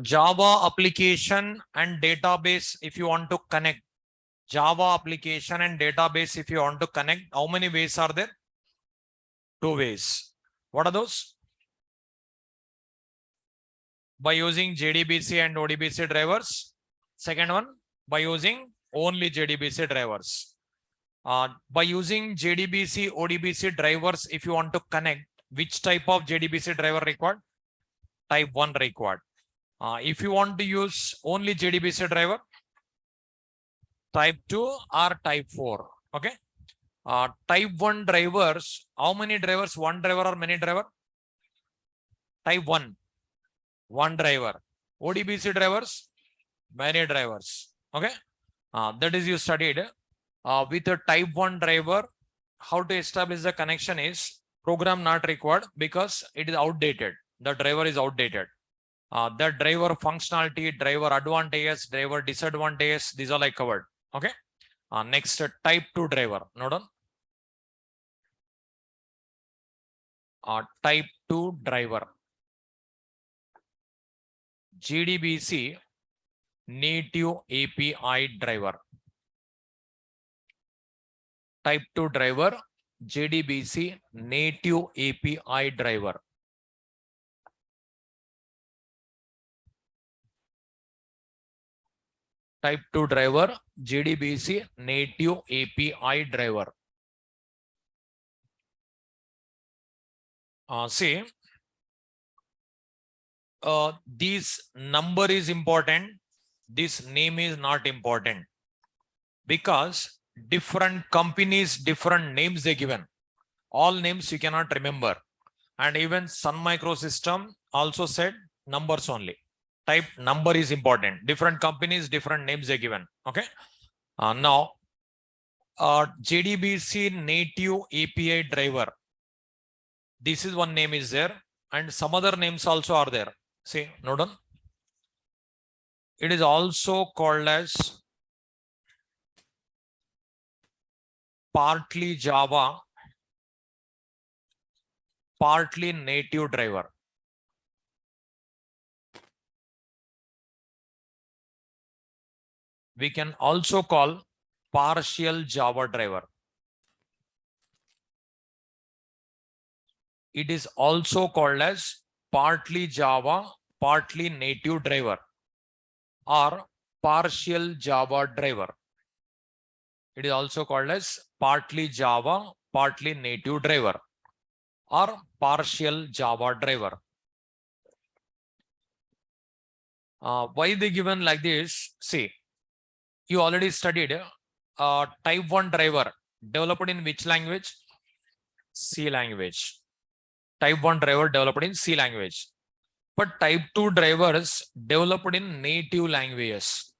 Java application and database, if you want to connect. Java application and database, if you want to connect, how many ways are there? 2 ways. What are those? By using JDBC and ODBC drivers. Second one, by using only JDBC drivers. By using JDBC, ODBC drivers, if you want to connect, which type of JDBC driver required? Type 1 required. If you want to use only JDBC driver, type 2 or type 4. Okay. Type 1 drivers, how many drivers? One driver or many driver? Type 1, one driver. ODBC drivers, many drivers. Okay. That is you studied. With a type 1 driver, how to establish the connection is program not required because it is outdated. The driver is outdated. The driver functionality, driver advantages, driver disadvantages, these are like covered. Okay. Next, type 2 driver. Note on. Type 2 driver. JDBC native API driver. Type 2 driver, JDBC native API driver. Type 2 driver, JDBC native API driver. See, this number is important. This name is not important because different companies, different names they given. All names you cannot remember. And even Sun Microsystem also said numbers only. Type number is important. Different companies, different names they given. Okay. Now, JDBC native API driver. This is one name is there, and some other names also are there. See, note on. It is also called as partly Java, partly native driver. We can also call partial Java driver. It is also called as partly Java, partly native driver or partial Java driver. It is also called as partly Java, partly native driver or partial Java driver. Why they given like this? See, you already studied type 1 driver developed in which language? C language. Type 1 driver developed in C language. But type 2 drivers developed in native languages.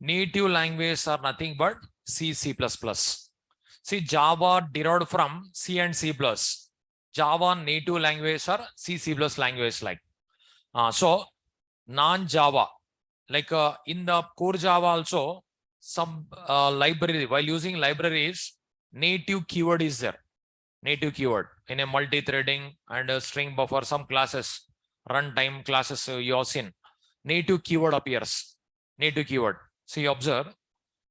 Native languages are nothing but C, C++. See, Java derived from C and C++. Java native languages are C, C++ language like. So, non-Java, like in the core Java also, some library, while using libraries, native keyword is there. Native keyword in a multi-threading and a string buffer, some classes, runtime classes you have seen. Native keyword appears. Native keyword. So you observe,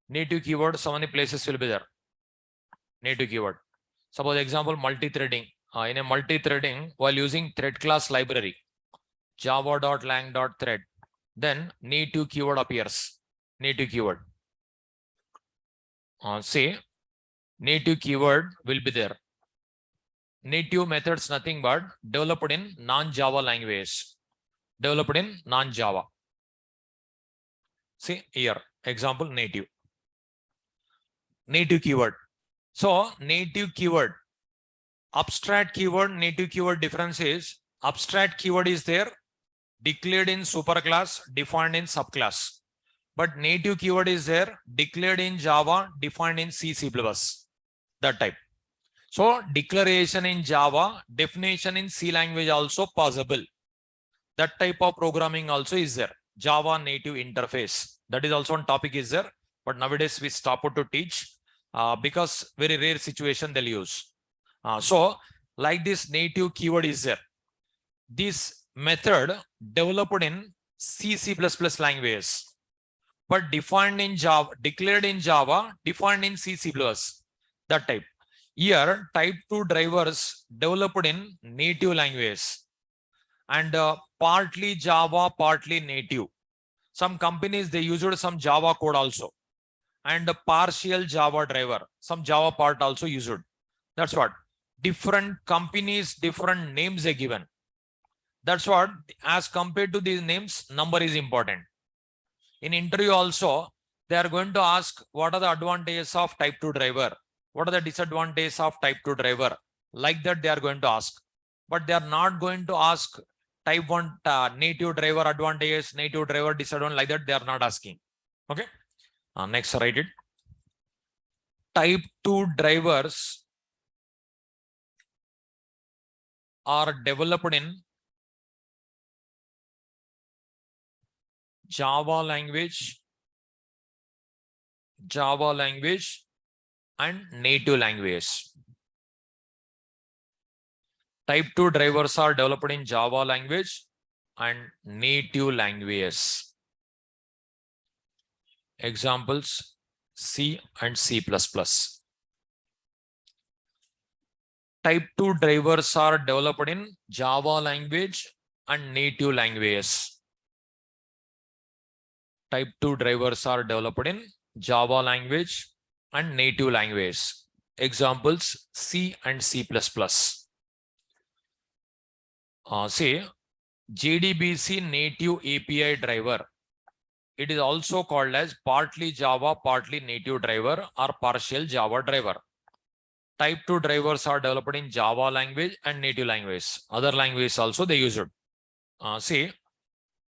native keyword, so many places will be there. Native keyword. Suppose example, multi-threading. In a multi-threading, while using thread class library, java.lang.thread, then native keyword appears. Native keyword. Say, native keyword will be there. Native methods nothing but developed in non-Java language. Developed in non-Java. See here, example native. Native keyword. So native keyword. Abstract keyword, native keyword difference is abstract keyword is there, declared in superclass, defined in subclass. But native keyword is there, declared in Java, defined in C, C++. That type. So declaration in Java, definition in C language also possible. That type of programming also is there. Java native interface. That is also one topic is there. But nowadays we stop to teach because very rare situation they'll use. So like this native keyword is there. This method developed in C language, but defined in Java, declared in Java, defined in C++, that type. Here, type 2 drivers developed in native language and partly Java, partly native. Some companies, they used some Java code also and a partial Java driver, some Java part also used. That's what. Different companies, different names are given. That's what, as compared to these names, number is important. In interview also, they are going to ask what are the advantages of type 2 driver? What are the disadvantages of type 2 driver? Like that they are going to ask. But they are not going to ask type 1 native driver advantages, native driver disadvantage, like that they are not asking. Okay. Next, write it. Type 2 drivers are developed in Java language, and native language. Type 2 drivers are developed in Java language and native language. Examples, C and C++. Type 2 drivers are developed in Java language and native language. Type 2 drivers are developed in Java language and native language. Examples, C and C++. Say JDBC native API driver. It is also called as partly Java, partly native driver or partial Java driver. Type 2 drivers are developed in Java language and native language. Other languages also they use it. See,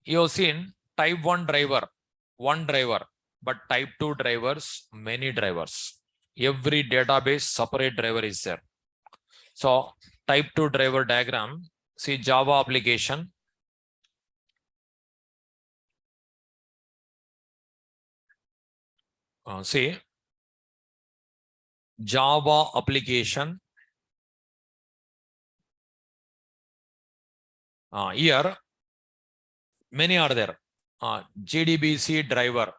you have seen type 1 driver, one driver, but type 2 drivers, many drivers. Every database separate driver is there. So type 2 driver diagram, see Java application. See Java application. Here many are there. JDBC driver,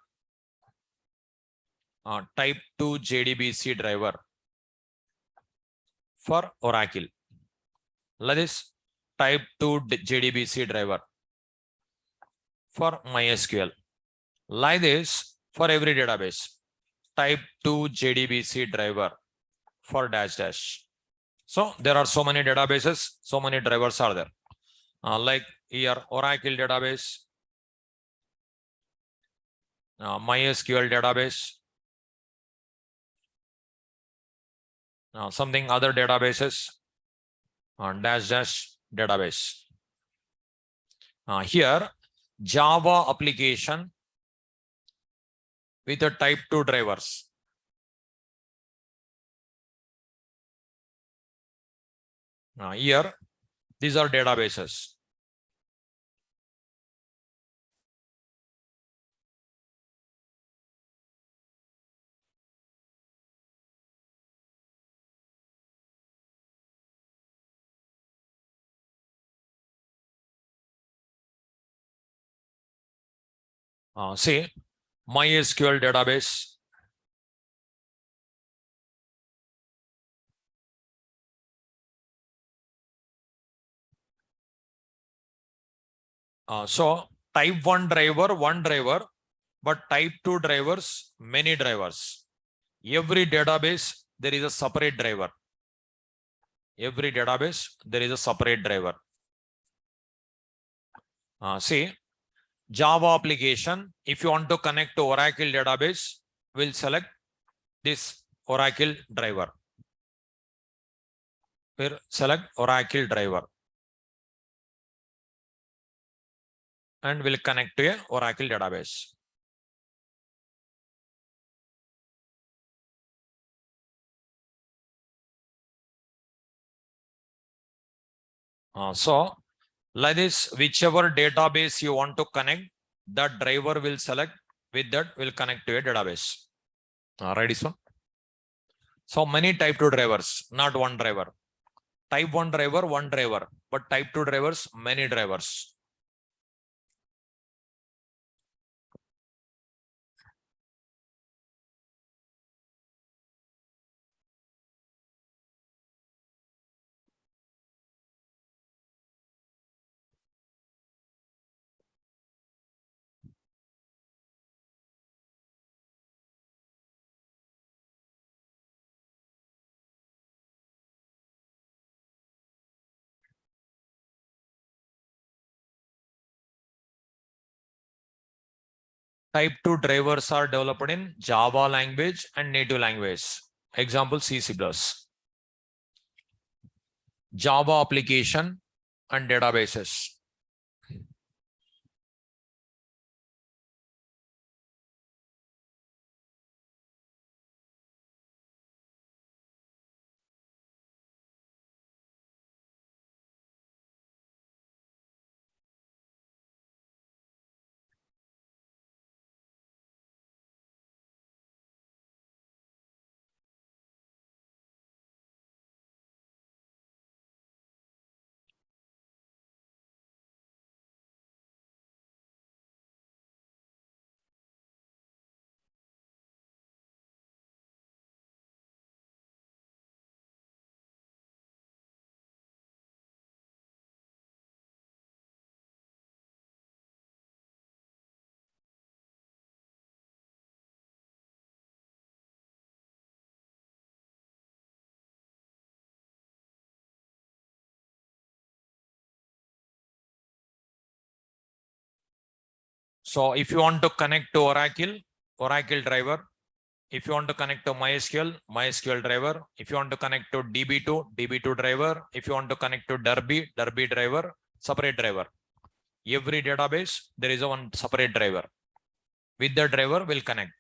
type 2 JDBC driver for Oracle. Like this, type 2 JDBC driver for MySQL. Like this, for every database, type 2 JDBC driver for dash. So there are so many databases, so many drivers are there. Like here, Oracle database, MySQL database, something other databases, dash database. Here, Java application with a type 2 drivers. Here, these are databases. Say MySQL database. So type 1 driver, one driver, but type 2 drivers, many drivers. Every database, there is a separate driver. Every database, there is a separate driver. Say Java application, if you want to connect to Oracle database, we'll select this Oracle driver. We'll select Oracle driver. And we'll connect to a Oracle database. So like this, whichever database you want to connect, that driver will select, with that will connect to a database. Ready, so? So many type 2 drivers, not one driver. Type 1 driver, one driver, but type 2 drivers, many drivers. Type 2 drivers are developed in Java language and native language. Example C++. Java application and databases. So if you want to connect to Oracle, Oracle driver. If you want to connect to MySQL, MySQL driver. If you want to connect to DB2, DB2 driver. If you want to connect to Derby, Derby driver, separate driver. Every database, there is a one separate driver. With the driver, will connect.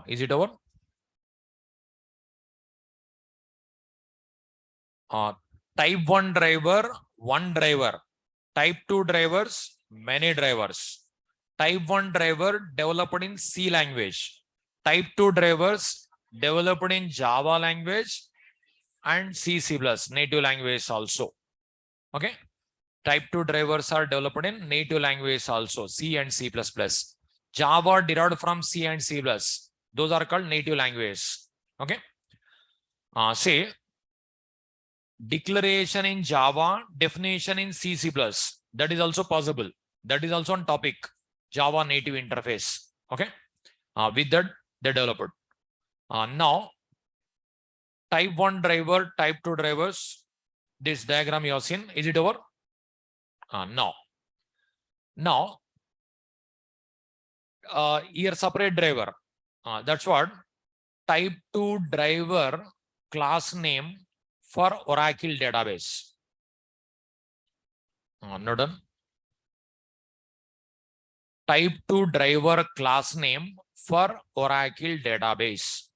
Is it over? Type 1 driver, one driver. Type 2 drivers, many drivers. Type 1 driver developed in C language. Type 2 drivers developed in Java language and C++, native language also. Okay. Type 2 drivers are developed in native language also, C and C++. Java derived from C and C++. Those are called native language. Okay. Say declaration in Java, definition in C++. That is also possible. That is also on topic. Java native interface. Okay. With that, they developed. Now, type 1 driver, type 2 drivers. This diagram you have seen. Is it over? No. Now, here separate driver. That's what type 2 driver class name for Oracle database. Not done. Type 2 driver class name for Oracle database.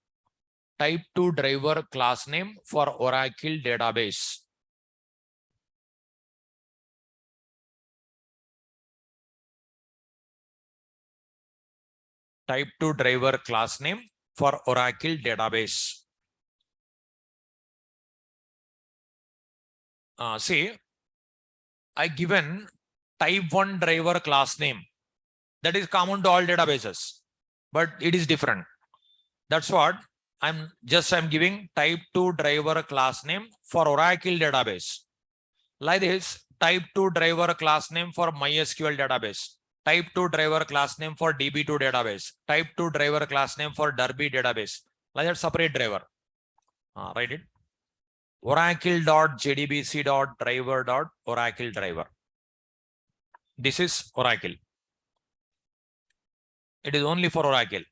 Type 2 driver class name for Oracle database. Type 2 driver class name for Oracle database. See, I given type 1 driver class name. That is common to all databases, but it is different. That's what I'm giving type 2 driver class name for Oracle database. Like this, type 2 driver class name for MySQL database. Type 2 driver class name for DB2 database. Type 2 driver class name for Derby database. Like that, separate driver. Write it. Oracle.jdbc.driver.oracle driver. This is Oracle. It is only for Oracle.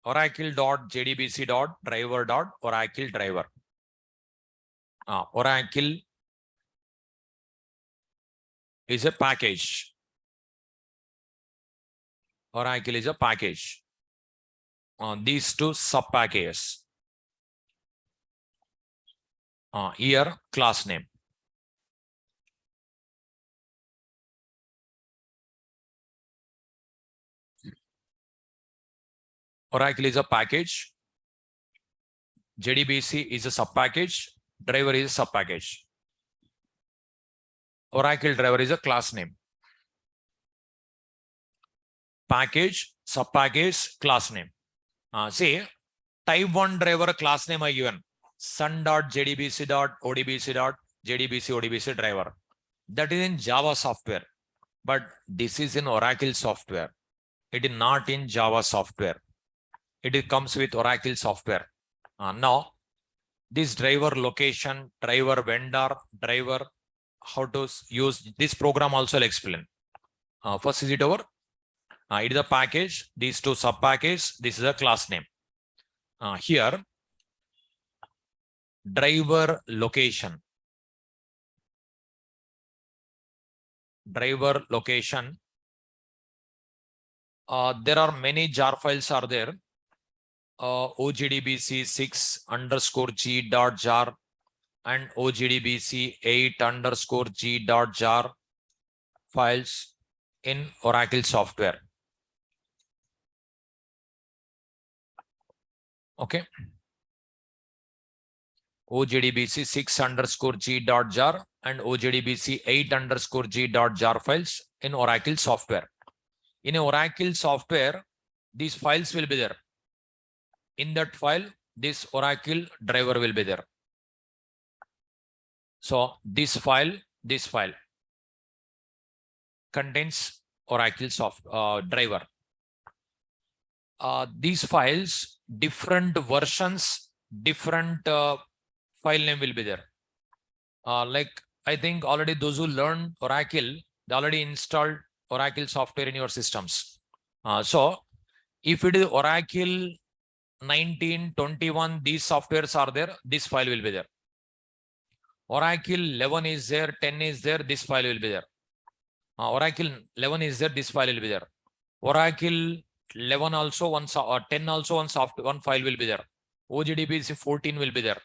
Oracle.jdbc.driver.oracle driver. Oracle is a package. Oracle is a package. These two sub packages. Here class name. Oracle is a package. JDBC is a sub package. Driver is a sub package. Oracle driver is a class name. Package, sub package, class name. Say Type 1 driver class name I given sun.jdbc.odbc.jdbc driver. That is in Java software, but this is in Oracle software. It is not in Java software. It comes with Oracle software. Now, this driver location, driver vendor, driver, how to use this program also I'll explain. First, is it over? It is a package, these two sub package, this is a class name. Here, driver location. Driver location. There are many jar files are there. OGDBC 6 underscore G dot jar and OGDBC 8 underscore G dot jar files in Oracle software. Okay. OGDBC 6 underscore G dot jar and OGDBC 8 underscore G dot jar files in Oracle software. In Oracle software, these files will be there. In that file, this Oracle driver will be there. So this file contains Oracle driver. These files, different versions, different file name will be there. Like I think already those who learned Oracle, they already installed Oracle software in your systems. So if it is Oracle 19, 21, these softwares are there, this file will be there. Oracle 11 is there, 10 is there, this file will be there. Oracle 11 is there, this file will be there. Oracle 11 also, 10 also, one file will be there. OGDBC 14 will be there.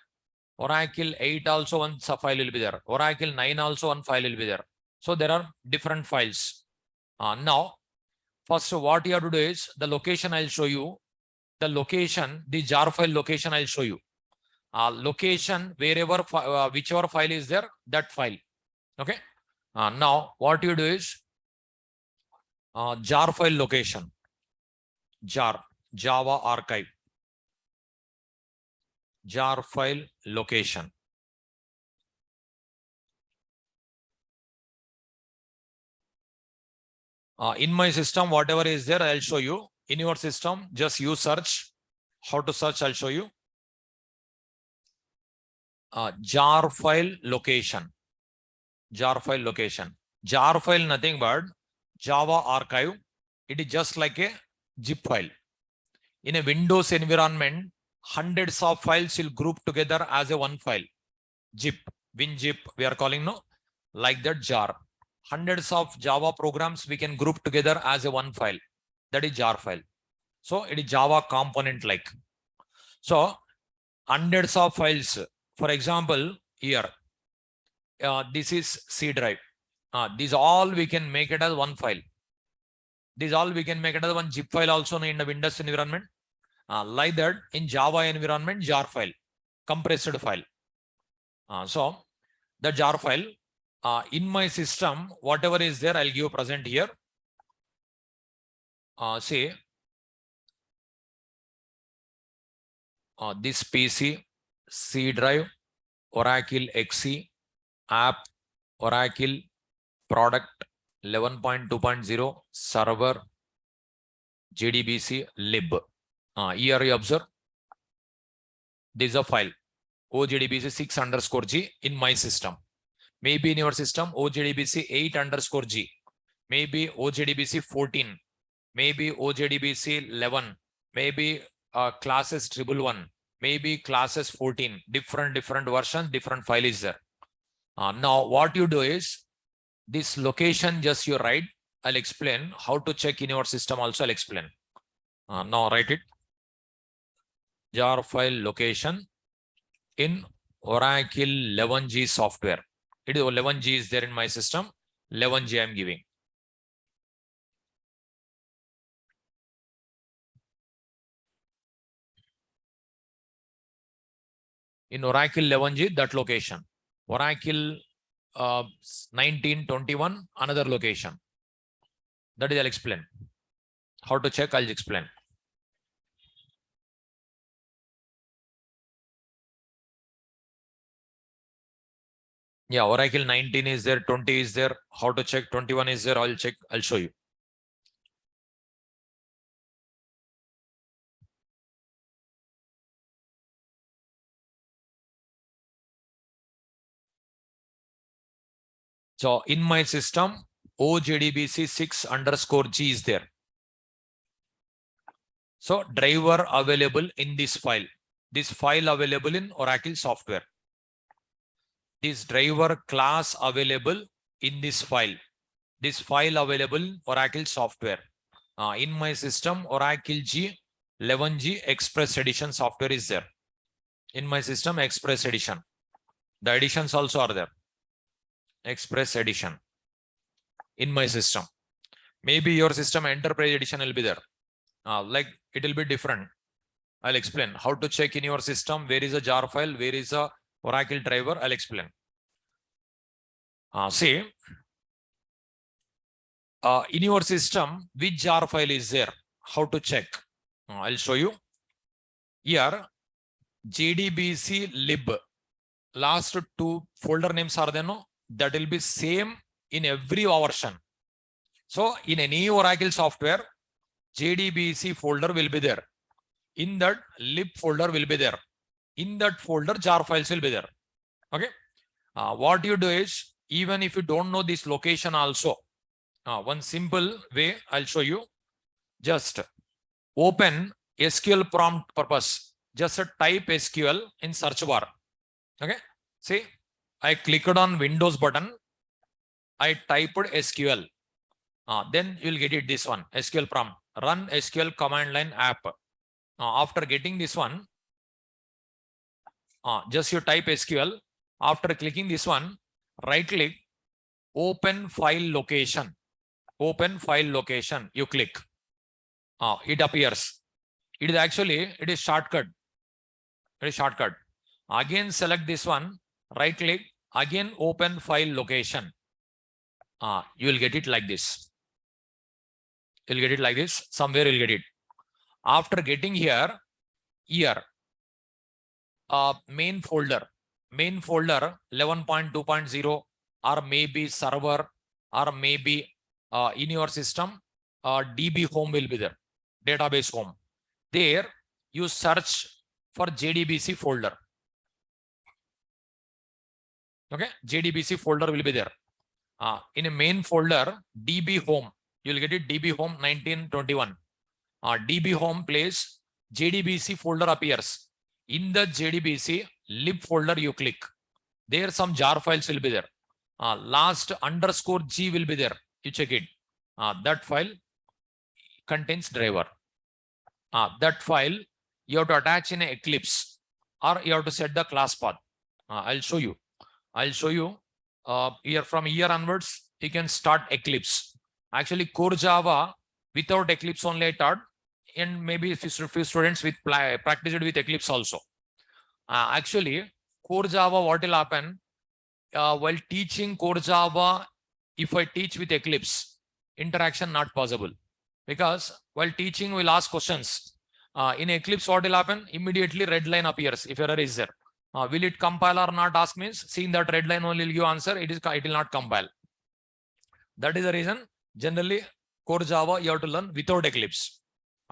Oracle 8 also, one file will be there. Oracle 9 also, one file will be there. So there are different files. Now, first what you have to do is, the location I'll show you. The location, the jar file location I'll show you. Location, wherever, whichever file is there, that file. Okay. Now, what you do is, jar file location. Jar, Java archive. Jar file location. In my system, whatever is there, I'll show you. In your system, just use search. How to search, I'll show you. Jar file location. Jar file location. Jar file, nothing but Java archive. It is just like a zip file. In a Windows environment, hundreds of files will group together as a one file. Zip, WinZip, we are calling, no? Like that jar. Hundreds of Java programs we can group together as a one file. That is jar file. So it is Java component like. So hundreds of files. For example, here, this is C drive. These all we can make it as one file. These all we can make it as one zip file also in the Windows environment. Like that in Java environment, jar file, compressed file. So the jar file, in my system, whatever is there, I'll give present here. Say this PC, C drive, Oracle XE, app, Oracle product 11.2.0, server, JDBC, lib. Here you observe, this is a file, OJDBC 6 underscore G in my system. Maybe in your system, OJDBC 8 underscore G. Maybe OJDBC 14. Maybe OJDBC 11. Maybe classes 111. Maybe classes 14. Different versions, different file is there. Now, what you do is, this location just you write. I'll explain how to check in your system also. I'll explain. Now write it. Jar file location in Oracle 11G software. It is 11G is there in my system. 11G I'm giving. In Oracle 11G, that location. Oracle 1921, another location. That is I'll explain. How to check, I'll explain. Yeah, Oracle 19 is there, 20 is there. How to check? 21 is there. I'll check. I'll show you. So in my system, OJDBC 6_G is there. So driver available in this file. This file available in Oracle software. This driver class available in this file. This file available in Oracle software. In my system, Oracle G 11G Express Edition software is there. In my system, Express Edition. The editions also are there. Express Edition. In my system. Maybe your system Enterprise Edition will be there. Like it will be different. I'll explain how to check in your system. Where is a jar file? Where is a Oracle driver? I'll explain. See, in your system, which jar file is there? How to check? I'll show you. Here, JDBC lib. Last two folder names are there, no? That will be same in every version. So in any Oracle software, JDBC folder will be there. In that lib folder will be there. In that folder, jar files will be there. Okay. What you do is, even if you don't know this location also, one simple way I'll show you. Just open SQL prompt purpose. Just type SQL in search bar. Okay. See, I clicked on Windows button. I typed SQL. Then you'll get it this one, SQL prompt. Run SQL command line app. After getting this one, just you type SQL. After clicking this one, right click, open file location. Open file location. You click. It appears. It is actually, it is shortcut. It is shortcut. Again, select this one. Right click. Again, open file location. You will get it like this. You'll get it like this. Somewhere you'll get it. After getting here, main folder 11.2.0, or maybe server, or maybe in your system, DB home will be there, database home. There you search for JDBC folder. Okay, JDBC folder will be there. In a main folder, DB home, you'll get it, DB home 1921. DB home place, JDBC folder appears. In the JDBC lib folder, you click. There some jar files will be there. Last _G will be there. You check it. That file contains driver. That file you have to attach in Eclipse, or you have to set the class path. I'll show you. Here from here onwards, you can start Eclipse. Actually, core Java without Eclipse only I taught, and maybe few students with practiced with Eclipse also. Actually, core Java, what will happen while teaching core Java? If I teach with Eclipse, interaction not possible, because while teaching we'll ask questions. In Eclipse, what will happen? Immediately red line appears if error is there. Will it compile or not? Ask means seeing that red line only will give answer. It will not compile. That is the reason. Generally, core Java you have to learn without Eclipse.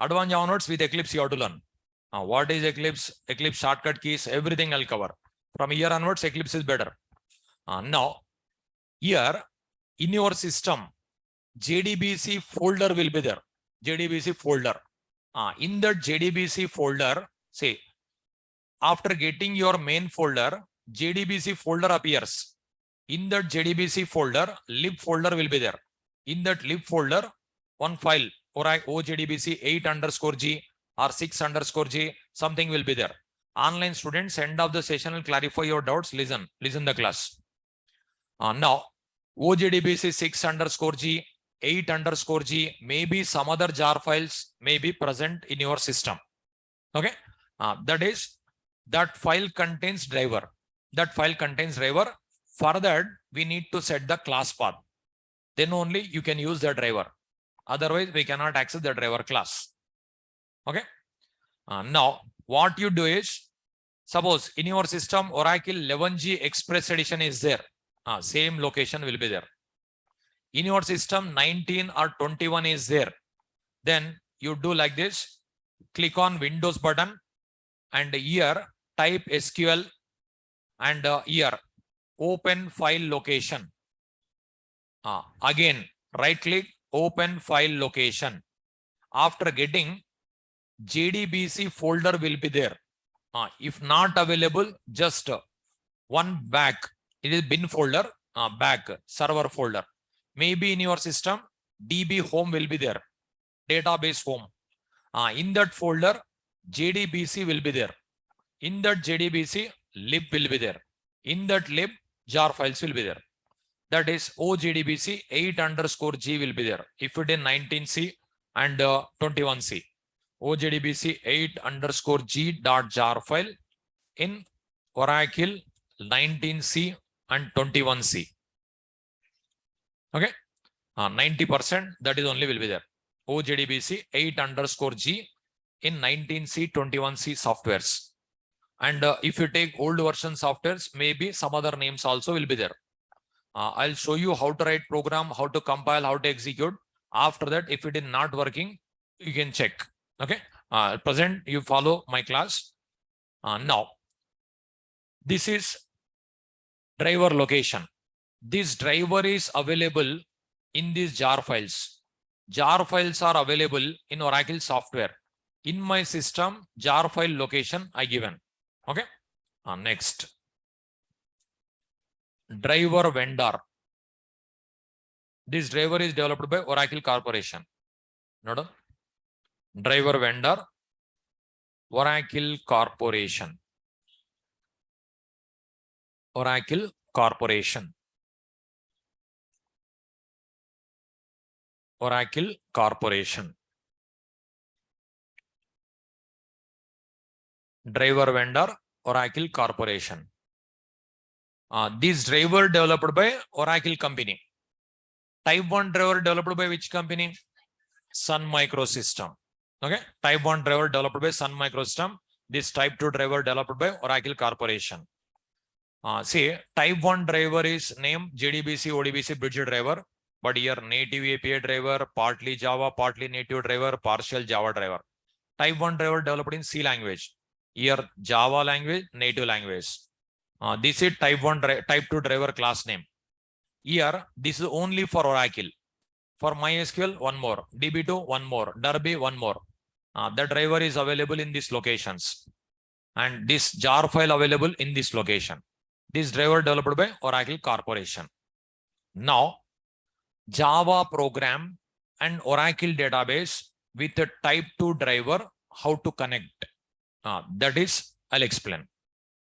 Advanced Java nodes with Eclipse you have to learn. What is Eclipse? Eclipse shortcut keys, everything I'll cover. From here onwards, Eclipse is better. Now, here in your system, JDBC folder will be there. JDBC folder. In that JDBC folder, say, after getting your main folder, JDBC folder appears. In that JDBC folder, lib folder will be there. In that lib folder, one file, or OJDBC 8_G or 6_G, something will be there. Online students, end of the session will clarify your doubts. Listen the class. Now, OJDBC 6_G, 8_G, maybe some other jar files may be present in your system. Okay. That file contains driver. For that, we need to set the class path. Then only you can use the driver. Otherwise, we cannot access the driver class. Okay. Now, what you do is, suppose in your system, Oracle 11G Express Edition is there. Same location will be there. In your system, 19 or 21 is there. Then you do like this. Click on Windows button and here type SQL and here open file location. Again, right click, open file location. After getting JDBC folder will be there. If not available, just one back. It is bin folder, back server folder. Maybe in your system, DB home will be there. Database home. In that folder, JDBC will be there. In that JDBC, lib will be there. In that lib, jar files will be there. That is OJDBC 8_G will be there. If it is 19C and 21C. OJDBC 8_G.jar file in Oracle 19C and 21C. Okay. 90% that is only will be there. OJDBC 8_G in 19C, 21C softwares. And if you take old version softwares, maybe some other names also will be there. I'll show you how to write program, how to compile, how to execute. After that, if it is not working, you can check. Okay. Present, you follow my class. Now, this is driver location. This driver is available in these jar files. Jar files are available in Oracle software. In my system, jar file location I given. Okay. Next. Driver vendor. This driver is developed by Oracle Corporation. Note. Driver vendor, Oracle Corporation. Oracle Corporation. Oracle Corporation. Driver vendor, Oracle Corporation. This driver developed by Oracle company. Type 1 driver developed by which company? Sun Microsystem. Okay. Type 1 driver developed by Sun Microsystem. This type 2 driver developed by Oracle Corporation. See, type 1 driver is named JDBC, ODBC bridge driver. But here native API driver, partly Java, partly native driver, partial Java driver. Type 1 driver developed in C language. Here Java language, native language. This is type 2 driver class name. Here, this is only for Oracle. For MySQL, one more. DB2, one more. Derby, one more. The driver is available in these locations. And this jar file available in this location. This driver developed by Oracle Corporation. Now, Java program and Oracle database with a type 2 driver, how to connect. That is, I'll explain.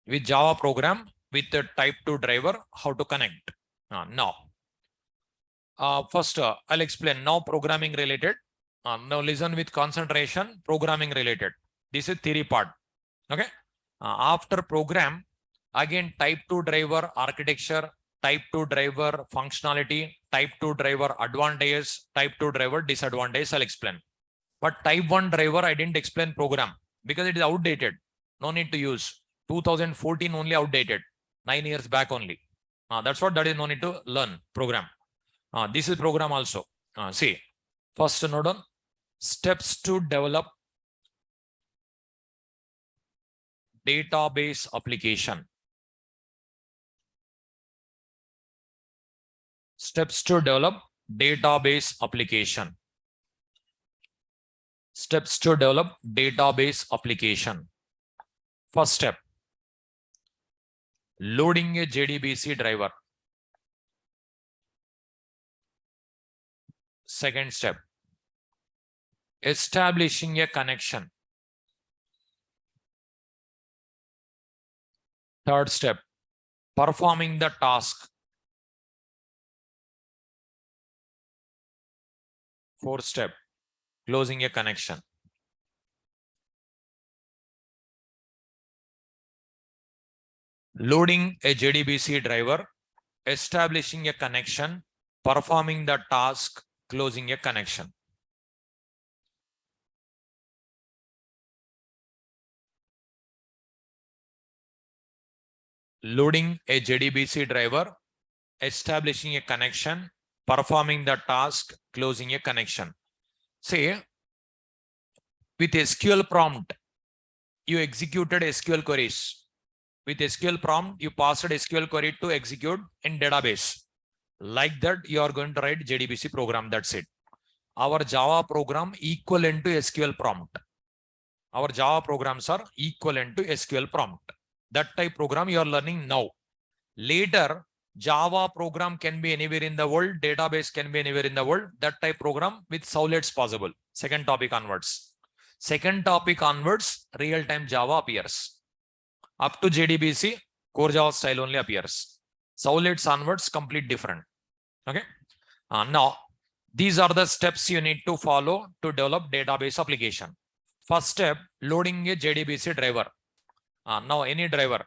With Java program with a type 2 driver, how to connect. Now, first I'll explain now programming related. Now listen with concentration, programming related. This is theory part. Okay. After program, again type 2 driver architecture, type 2 driver functionality, type 2 driver advantages, type 2 driver disadvantages, I'll explain. But type 1 driver, I didn't explain program because it is outdated. No need to use. 2014 only outdated. 9 years back only. That's what that is no need to learn program. This is program also. See, first note on steps to develop database application. Steps to develop database application. Steps to develop database application. First step, loading a JDBC driver. Second step, establishing a connection. Third step, performing the task. Fourth step, closing a connection. Loading a JDBC driver, establishing a connection, performing the task, closing a connection. Loading a JDBC driver, establishing a connection, performing the task, closing a connection. Say, with SQL prompt, you executed SQL queries. With SQL prompt, you passed SQL query to execute in database. Like that, you are going to write JDBC program. That's it. Our Java program equivalent to SQL prompt. Our Java programs are equivalent to SQL prompt. That type program you are learning now. Later, Java program can be anywhere in the world. Database can be anywhere in the world. That type program with Solid's possible. Second topic onwards. Second topic onwards, real-time Java appears. Up to JDBC, core Java style only appears. Solids onwards, complete different. Okay. Now, these are the steps you need to follow to develop database application. First step, loading a JDBC driver. Now, any driver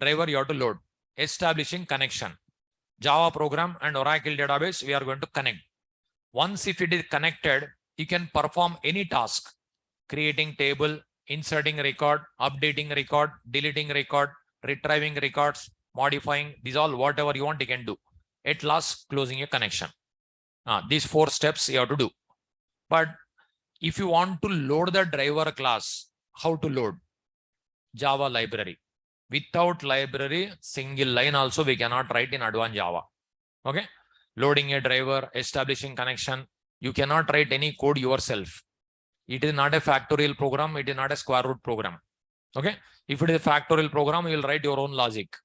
you have to load. Establishing connection. Java program and Oracle database, we are going to connect. Once if it is connected, you can perform any task. Creating table, inserting record, updating record, deleting record, retrieving records, modifying, these all whatever you want you can do. At last, closing a connection. These 4 steps you have to do. But if you want to load the driver class, how to load? Java library. Without library, single line also we cannot write in advanced Java. Okay. Loading a driver, establishing connection. You cannot write any code yourself. It is not a factorial program. It is not a square root program. Okay. If it is a factorial program, you will write your own logic.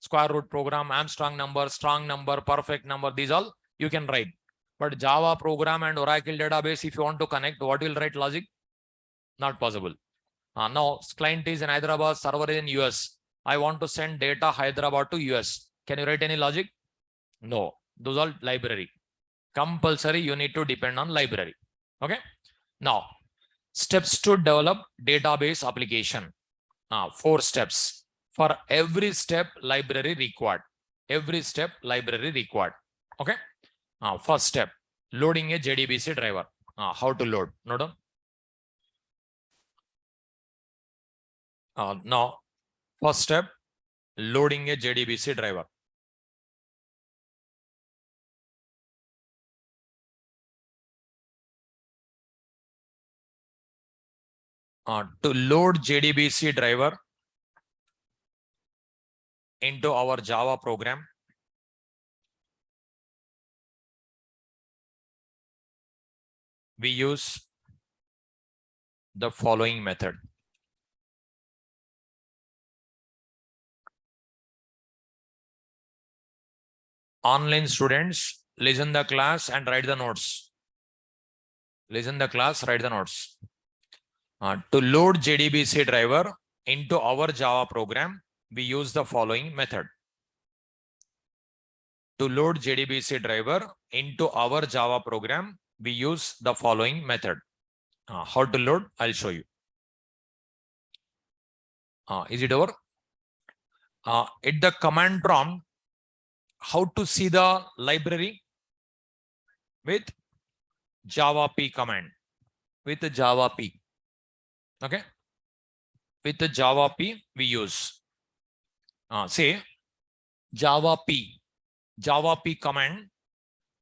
Square root program, Armstrong number, strong number, perfect number, these all you can write. But Java program and Oracle database, if you want to connect, what will write logic? Not possible. Now, client is in Hyderabad, server is in US. I want to send data Hyderabad to US. Can you write any logic? No. Those are library. Compulsory, you need to depend on library. Okay. Now, steps to develop database application. 4 steps. For every step, library required. Every step, library required. Okay. First step, loading a JDBC driver. How to load? Note down. Now, first step, loading a JDBC driver. To load JDBC driver into our Java program, we use the following method. Online students, listen the class and write the notes. Listen the class, write the notes. To load JDBC driver into our Java program, we use the following method. To load JDBC driver into our Java program, we use the following method. How to load? I'll show you. Is it over? At the command prompt, how to see the library? With Java P command. With the Java P. Okay. With the Java P, we use. Say Java P. Java P command.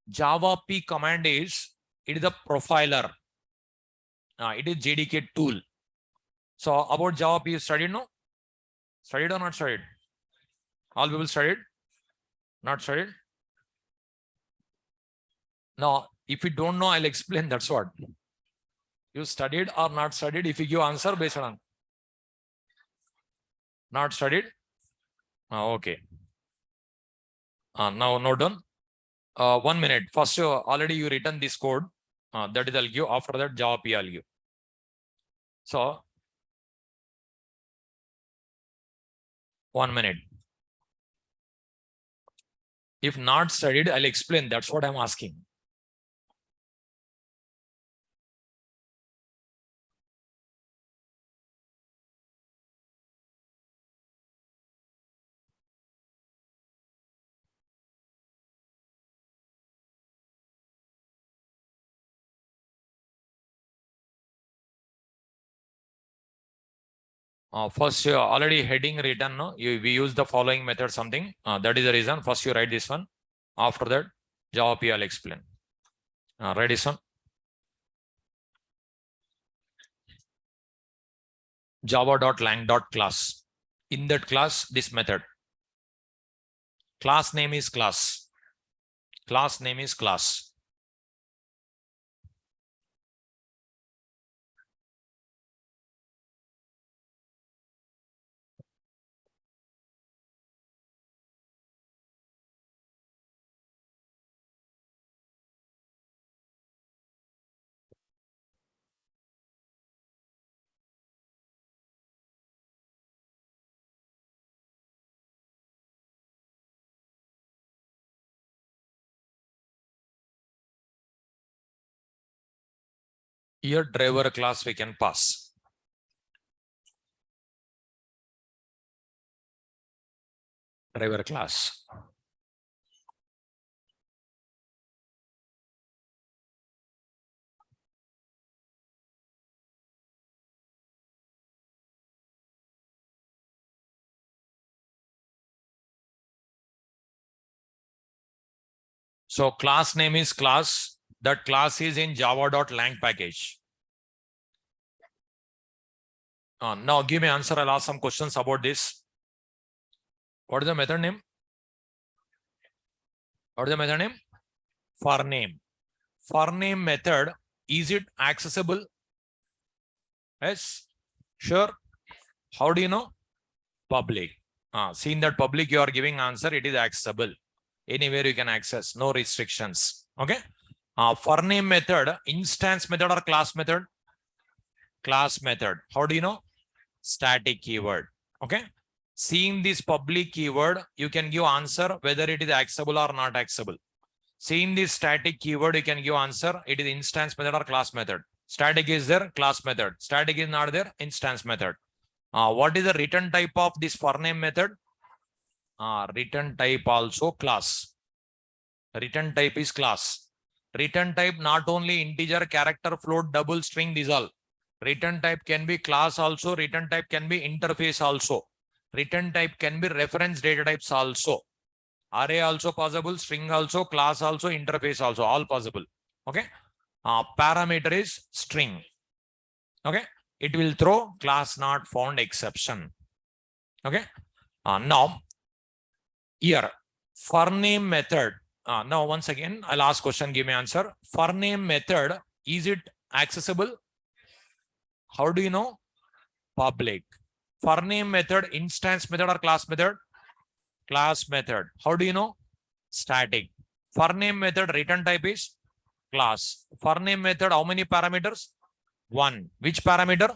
Java P command is, it is a profiler. It is JDK tool. So about Java P, you studied, no? Studied or not studied? All people studied? Not studied? Now, if you don't know, I'll explain. That's what. You studied or not studied? If you give answer based on. Not studied? Okay. Now note down. 1 minute. First, already you written this code. That is I'll give. After that, Java P I'll give. So, 1 minute. If not studied, I'll explain. That's what I'm asking. First, already heading written. No? We use the following method something. That is the reason. First, you write this one. After that, Java P I'll explain. Ready, son? Java.lang.class. In that class, this method. Class name is class. Class name is class. Here driver class we can pass. Driver class. So class name is class. That class is in java.lang package. Now give me answer. I'll ask some questions about this. What is the method name? What is the method name? For name. For name method, is it accessible? Yes. Sure. How do you know? Public. Seeing that public, you are giving answer, it is accessible. Anywhere you can access, no restrictions. Okay. For name method, instance method or class method? Class method. How do you know? Static keyword. Okay. Seeing this public keyword, you can give answer whether it is accessible or not accessible. Seeing this static keyword, you can give answer. It is instance method or class method. Static is there, class method. Static is not there, instance method. What is the return type of this for name method? Return type also class. Return type is class. Return type not only integer, character, float, double, string, these all. Return type can be class also. Return type can be interface also. Return type can be reference data types also. Array also possible, string also, class also, interface also, all possible. Okay. Parameter is string. Okay. It will throw class not found exception. Okay. Now, here, for name method. Now, once again, I'll ask question, give me answer. For name method, is it accessible? How do you know? Public. For name method, instance method or class method? Class method. How do you know? Static. For name method, return type is class. For name method, how many parameters? One. Which parameter?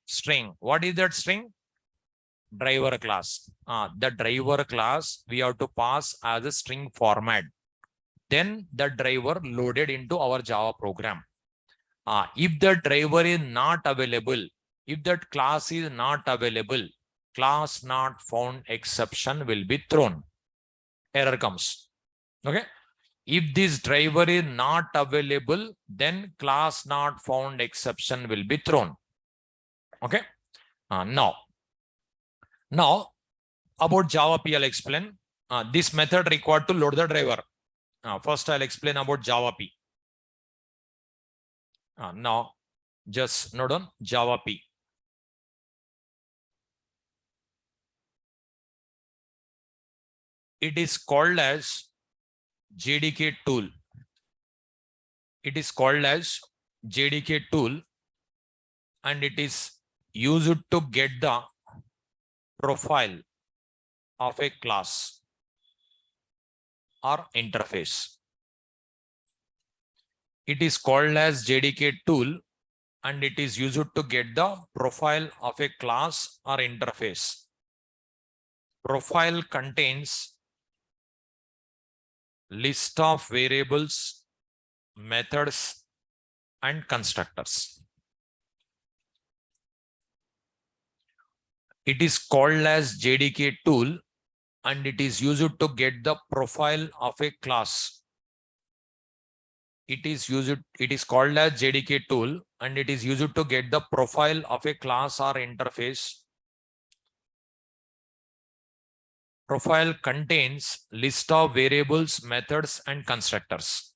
String. What is that string? Driver class. The driver class we have to pass as a string format. Then the driver loaded into our Java program. If the driver is not available, if that class is not available, class not found exception will be thrown. Error comes. Okay. If this driver is not available, then class not found exception will be thrown. Okay. Now about Java P, I'll explain. This method required to load the driver. First, I'll explain about Java P. Now, just note on Java P. It is called as JDK tool. It is called as JDK tool, and it is used to get the profile of a class or interface. It is called as JDK tool, and it is used to get the profile of a class or interface. Profile contains list of variables, methods, and constructors. It is called as JDK tool, and it is used to get the profile of a class. It is called as JDK tool, and it is used to get the profile of a class or interface. Profile contains list of variables, methods, and constructors.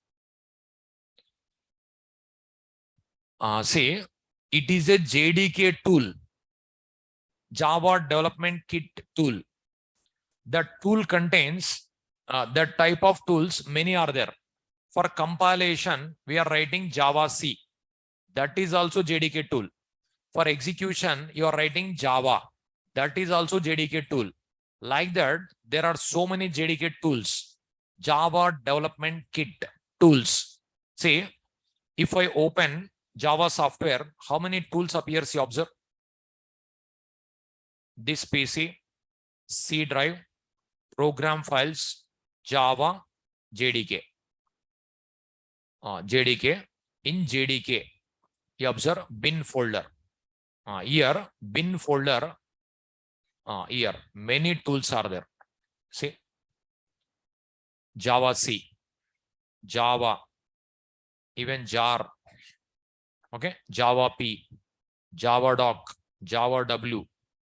See, it is a JDK tool, Java Development Kit tool. The tool contains that type of tools, many are there. For compilation, we are writing Java C. That is also JDK tool. For execution, you are writing Java. That is also JDK tool. Like that, there are so many JDK tools. Java Development Kit tools. See, if I open Java software, how many tools appears you observe? This PC, C drive, program files, Java, JDK. JDK. In JDK, you observe bin folder. Here, bin folder. Here, many tools are there. See, Java C, Java, even jar. Okay, Java P, Java doc, Java W.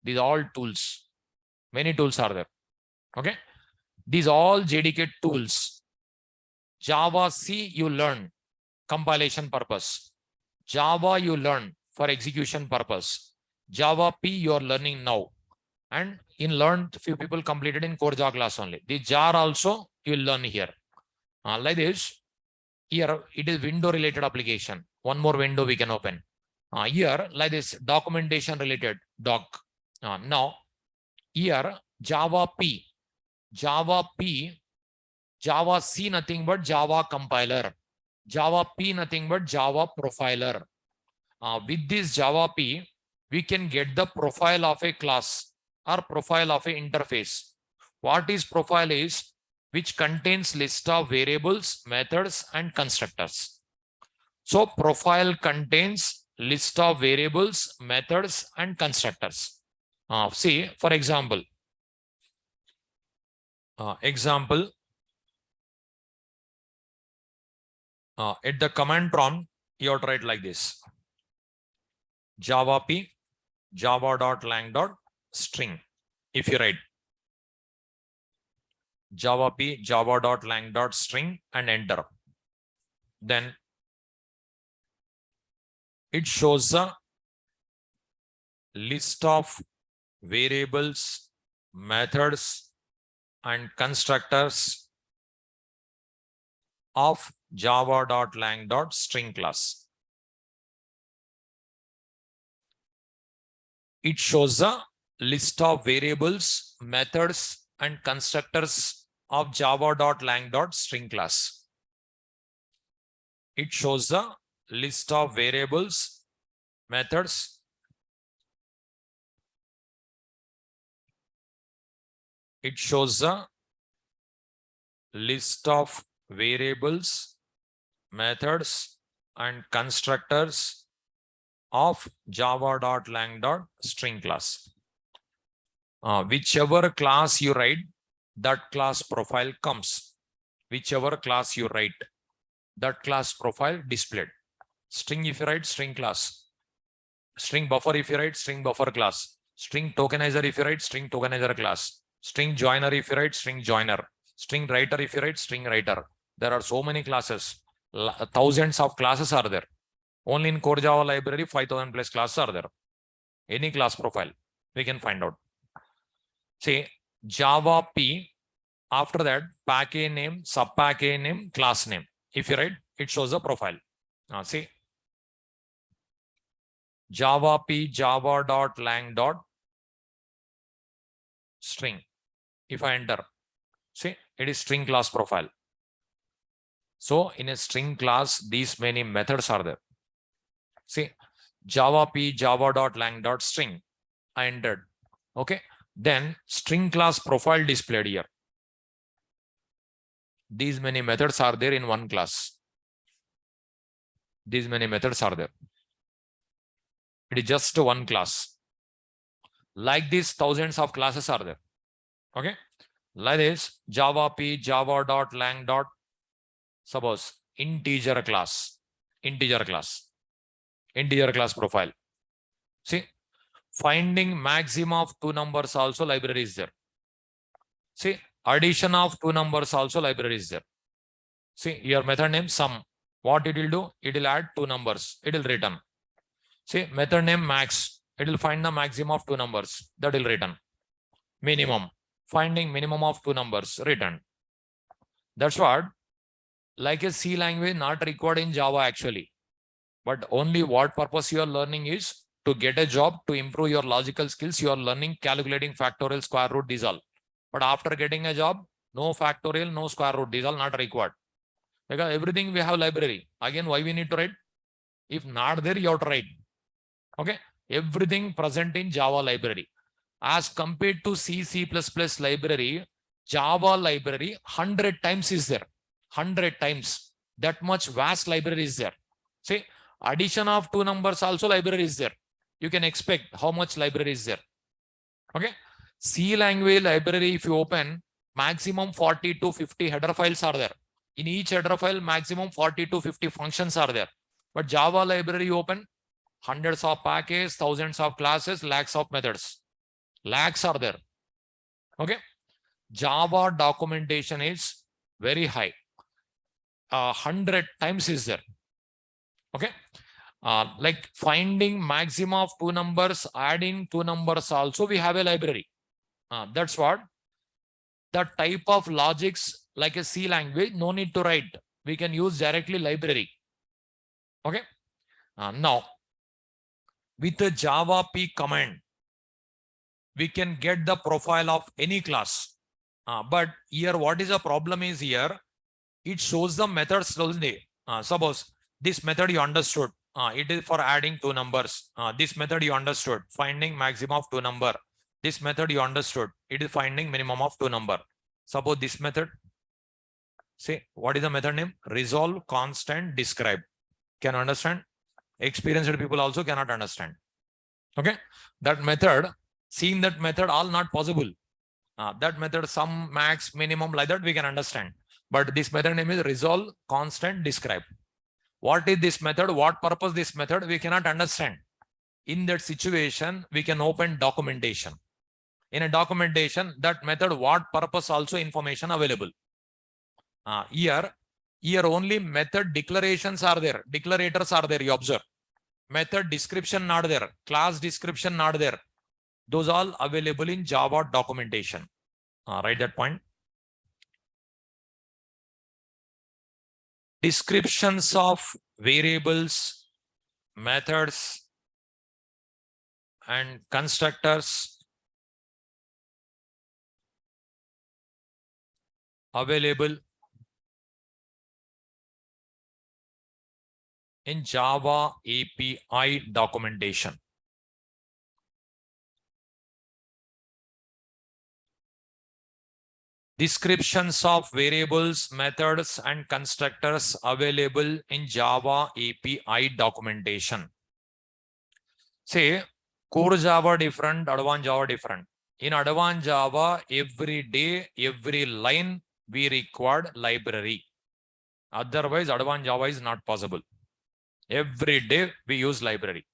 These all tools. Many tools are there. Okay, these all JDK tools. Java C you learn compilation purpose. Java you learn for execution purpose. Java P you are learning now. And in learned, few people completed in core Java class only. The jar also you will learn here. Like this, here it is window related application. One more window we can open. Here, like this, documentation related doc. Now, here, Java P, Java P, Java C nothing but Java compiler. Java P nothing but Java profiler. With this Java P, we can get the profile of a class or profile of a interface. What is profile is which contains list of variables, methods, and constructors. So profile contains list of variables, methods, and constructors. See, for example, at the command prompt, you have to write like this: Java P, java.lang.string. If you write Java P, java.lang.string and enter, then it shows the list of variables, methods, and constructors of java.lang.string class. It shows the list of variables, methods, and constructors of java.lang.string class. It shows the list of variables, methods. It shows the list of variables, methods, and constructors of java.lang.string class. Whichever class you write, that class profile comes. Whichever class you write, that class profile displayed. String if you write, string class. String buffer if you write, string buffer class. String tokenizer if you write, string tokenizer class. String joiner if you write, string joiner. String writer if you write, string writer. There are so many classes. Thousands of classes are there. Only in core Java library, 5,000 plus classes are there. Any class profile, we can find out. Say Java P, after that package name, subpackage name, class name. If you write, it shows the profile. See Java P, java.lang.string. If I enter, see it is string class profile. So in a string class, these many methods are there. See Java P, java.lang.string. I entered. Okay. Then string class profile displayed here. These many methods are there in one class. These many methods are there. It is just one class. Like this, thousands of classes are there. Okay. Like this, Java P, java.lang. Suppose integer class. Integer class profile. See, finding maximum of two numbers also library is there. See, addition of two numbers also library is there. See, your method name sum. What it will do? It will add two numbers. It will return. See, method name max. It will find the maximum of two numbers. That will return. Minimum. Finding minimum of two numbers. Return. That's what, like a C language, not required in Java actually. But only what purpose you are learning is to get a job, to improve your logical skills. You are learning calculating factorial, square root, these all. But after getting a job, no factorial, no square root, these all not required. Because everything we have library. Again, why we need to write? If not there, you have to write. Okay. Everything present in Java library. As compared to C, C++ library, Java library 100 times is there. 100 times. That much vast library is there. See, addition of two numbers also library is there. You can expect how much library is there. Okay. C language library, if you open, maximum 40 to 50 header files are there. In each header file, maximum 40 to 50 functions are there. But Java library you open, hundreds of packages, thousands of classes, lakhs of methods. Lakhs are there. Okay. Java documentation is very high. 100 times is there. Okay. Like finding maximum of two numbers, adding two numbers also, we have a library. That's what. The type of logics like a C language, no need to write. We can use directly library. Okay. Now, with the Java P command, we can get the profile of any class. But here, what is the problem is here? It shows the methods only. Suppose this method you understood. It is for adding two numbers. This method you understood, finding maximum of two number. This method you understood, it is finding minimum of two number. Suppose this method. See, what is the method name? Resolve, constant, describe. Can understand? Experienced people also cannot understand. Okay. That method, seeing that method, all not possible. That method, sum, max, minimum, like that we can understand. But this method name is resolve, constant, describe. What is this method? What purpose this method? We cannot understand. In that situation, we can open documentation. In a documentation, that method, what purpose also information available. Here only method declarations are there. Declarators are there, you observe. Method description not there. Class description not there. Those all available in Java documentation. Write that point. Descriptions of variables, methods, and constructors available in Java API documentation. Descriptions of variables, methods, and constructors available in Java API documentation. Say, core Java different, advanced Java different. In advanced Java, every day, every line, we required library. Otherwise, advanced Java is not possible. Every day, we use library.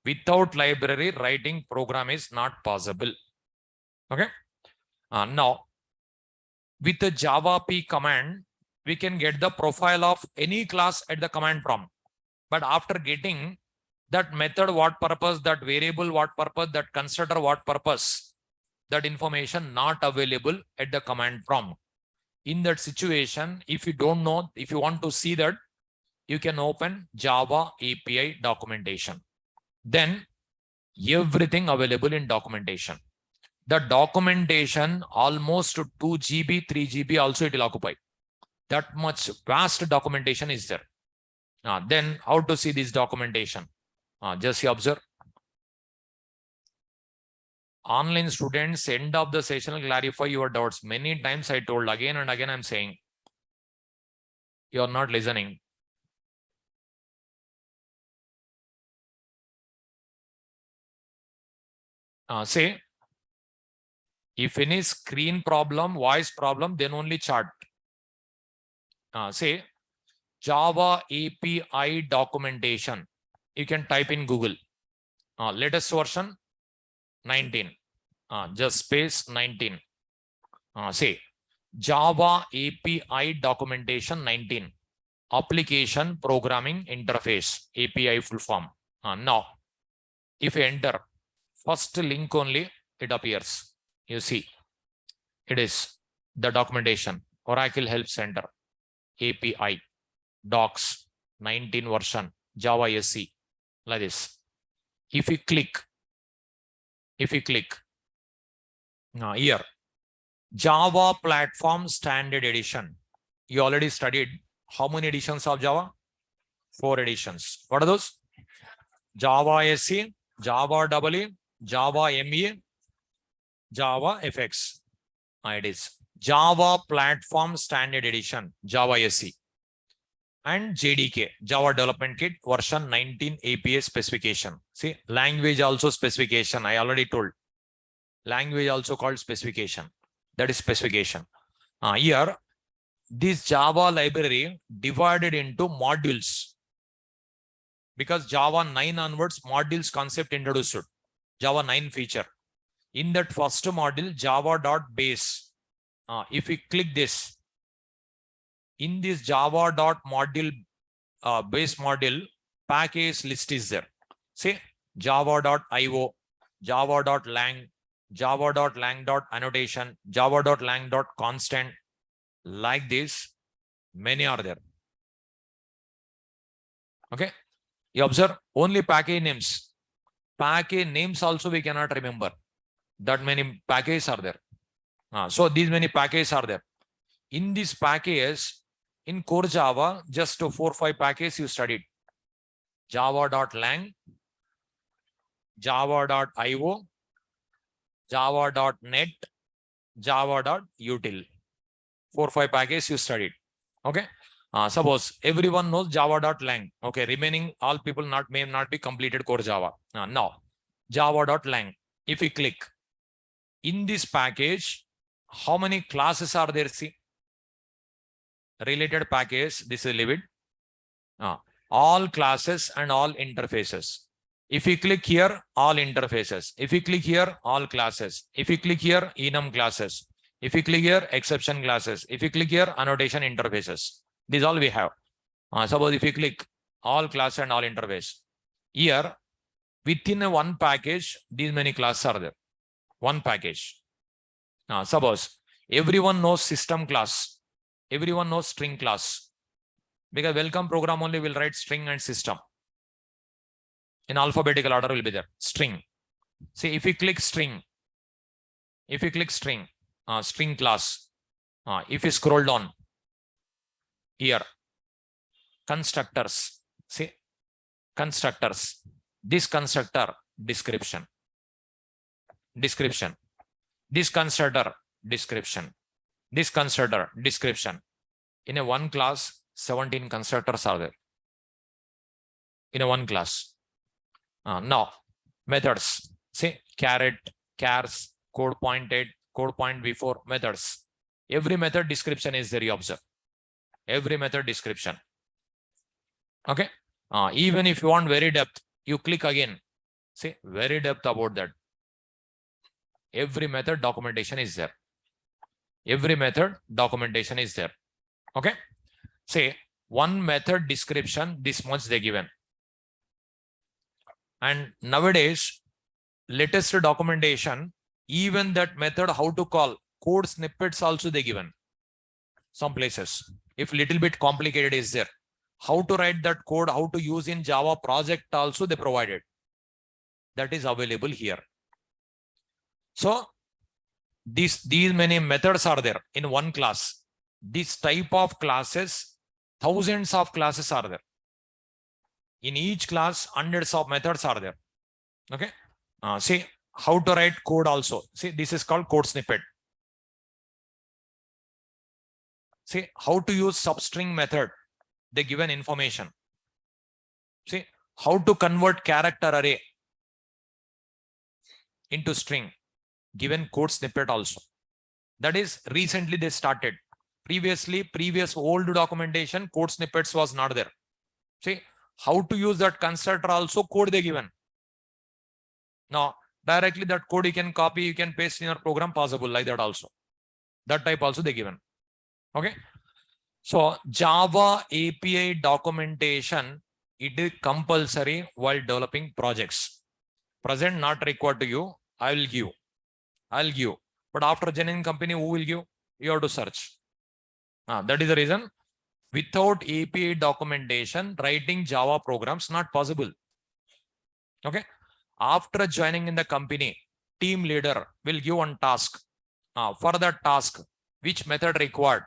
Without library, writing program is not possible. Okay. Now, with the Java P command, we can get the profile of any class at the command prompt. But after getting that method, what purpose, that variable, what purpose, that constructor, what purpose, that information not available at the command prompt. In that situation, if you don't know, if you want to see that, you can open Java API documentation. Then everything available in documentation. The documentation almost 2 GB, 3 GB also it will occupy. That much vast documentation is there. Then how to see this documentation? Just you observe. Online students, end of the session, clarify your doubts. Many times I told, again and again I'm saying. You are not listening. Say, if any screen problem, voice problem, then only chat. Say, Java API documentation. You can type in Google. Latest version 19. Just space 19. Say Java API documentation 19. Application programming interface, API full form. Now, if you enter first link only, it appears. You see, it is the documentation, Oracle Help Center, API, docs, 19 version, Java SE, like this. If you click here, Java Platform Standard Edition. You already studied how many editions of Java? 4 editions. What are those? Java SE, Java EE, Java ME, Java FX. It is Java Platform Standard Edition, Java SE. And JDK, Java Development Kit, version 19 APA specification. See, language also specification. I already told. Language also called specification. That is specification. Here, this Java library divided into modules. Because Java 9 onwards, modules concept introduced. Java 9 feature. In that first module, Java.base. If we click this, in this Java.module base module, package list is there. See, Java.io, Java.lang, Java.lang.annotation, Java.lang.constant. Like this, many are there. Okay. You observe only package names. Package names also we cannot remember. That many packages are there. So these many packages are there. In this package, in core Java, just 4 or 5 packages you studied. Java.lang, Java.io, Java.net, Java.util. 4 or 5 packages you studied. Okay. Suppose everyone knows Java.lang. Okay. Remaining all people may not be completed core Java. Now, Java.lang. If we click in this package, how many classes are there? See, related package. This is leave it. All classes and all interfaces. If we click here, all interfaces. If we click here, all classes. If we click here, enum classes. If we click here, exception classes. If we click here, annotation interfaces. These all we have. Suppose if we click all class and all interface. Here, within a one package, these many classes are there. One package. Suppose everyone knows system class. Everyone knows string class. Because welcome program only will write string and system. In alphabetical order will be there. String. See, if we click string, string class. If you scroll down here, constructors. See, constructors. This constructor description. This constructor description. This constructor description. In a one class, 17 constructors are there. In a one class. Now, methods. See, caret, chars, code pointed, code point before, methods. Every method description is there, you observe. Every method description. Okay. Even if you want very depth, you click again. See, very depth about that. Every method documentation is there. Every method documentation is there. Okay. Say one method description, this much they given. And nowadays, latest documentation, even that method, how to call, code snippets also they given. Some places, if little bit complicated is there. How to write that code, how to use in Java project also they provided. That is available here. So these many methods are there in one class. This type of classes, thousands of classes are there. In each class, hundreds of methods are there. Okay. See how to write code also. See, this is called code snippet. See how to use substring method. They given information. See how to convert character array into string. Given code snippet also. That is recently they started. Previous old documentation, code snippets was not there. See how to use that constructor also, code they given. Now directly that code you can copy, you can paste in your program, possible like that also. That type also they given. Okay. So Java API documentation, it is compulsory while developing projects. Present not required to you. I will give. I'll give. But after joining company, who will give? You have to search. That is the reason. Without API documentation, writing Java programs not possible. Okay. After joining in the company, team leader will give one task. For that task, which method required,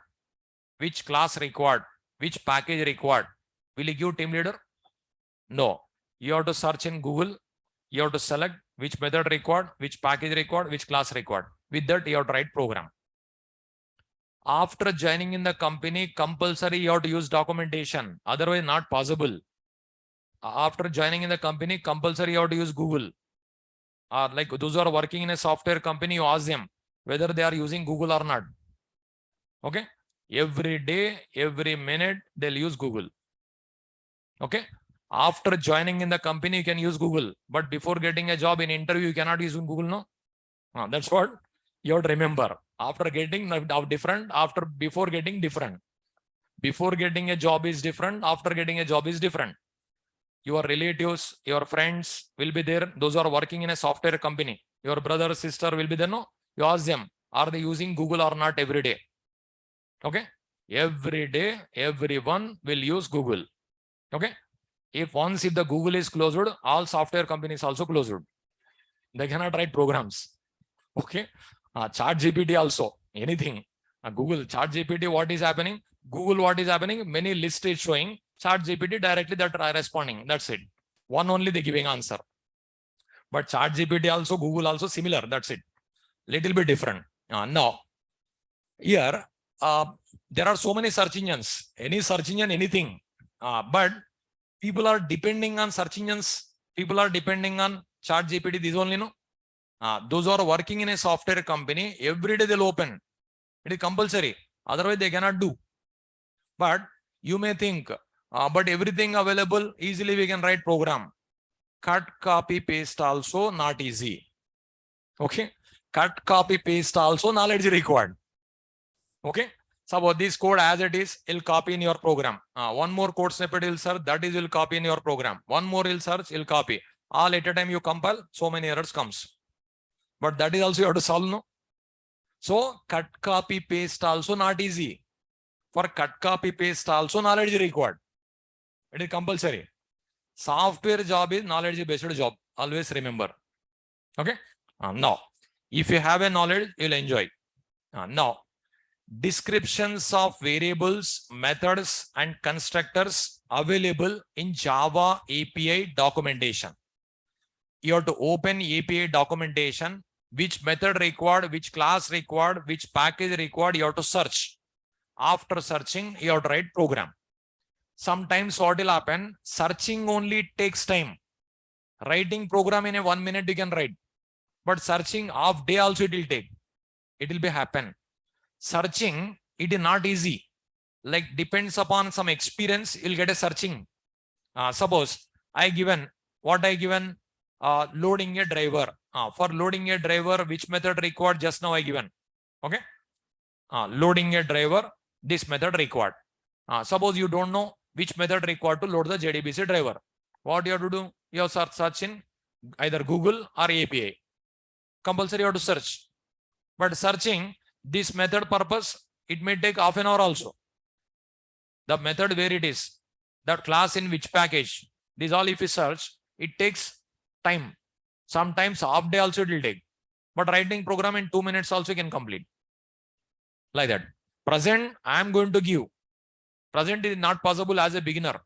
which class required, which package required, will you give team leader? No. You have to search in Google. You have to select which method required, which package required, which class required. With that, you have to write program. After joining in the company, compulsory you have to use documentation. Otherwise, not possible. After joining in the company, compulsory you have to use Google. Like those who are working in a software company, you ask them whether they are using Google or not. Okay. Every day, every minute, they'll use Google. Okay. After joining in the company, you can use Google. But before getting a job in interview, you cannot use Google, no? That's what you have to remember. After getting different, before getting different. Before getting a job is different. After getting a job is different. Your relatives, your friends will be there. Those who are working in a software company, your brother, sister will be there. No, you ask them, are they using Google or not every day? Okay. Every day, everyone will use Google. Okay. If the Google is closed, all software companies also closed. They cannot write programs. Okay. ChatGPT also, anything. Google, ChatGPT, what is happening? Google, what is happening? Many list is showing. ChatGPT directly that are responding. That's it. One only they giving answer. But ChatGPT also, Google also similar. That's it. Little bit different. Now, here, there are so many search engines. Any search engine, anything. But people are depending on search engines. People are depending on ChatGPT. This only, no. Those who are working in a software company, every day they'll open. It is compulsory. Otherwise, they cannot do. But you may think, but everything available, easily we can write program. Cut, copy, paste also not easy. Okay. Cut, copy, paste also knowledge required. Okay. So this code as it is, it'll copy in your program. One more code snippet will search, that is will copy in your program. One more will search, it'll copy. All at a time you compile, so many errors comes. But that is also you have to solve, no? So cut, copy, paste also not easy. For cut, copy, paste also knowledge required. It is compulsory. Software job is knowledge based job. Always remember. Okay. Now, if you have a knowledge, you'll enjoy. Now, descriptions of variables, methods, and constructors available in Java API documentation. You have to open API documentation, which method required, which class required, which package required, you have to search. After searching, you have to write program. Sometimes what will happen, searching only takes time. Writing program in a 1 minute you can write. But searching half day also it will take. It will be happen. Searching, it is not easy. Like depends upon some experience, you'll get a searching. Suppose loading a driver. For loading a driver, which method required just now I given. Okay. Loading a driver, this method required. Suppose you don't know which method required to load the JDBC driver. What you have to do? You have to search in either Google or API. Compulsory you have to search. But searching this method purpose, it may take half an hour also. The method where it is, the class in which package, this all if you search, it takes time. Sometimes half day also it will take. But writing program in 2 minutes also can complete. Like that. Present, I am going to give. Present is not possible as a beginner.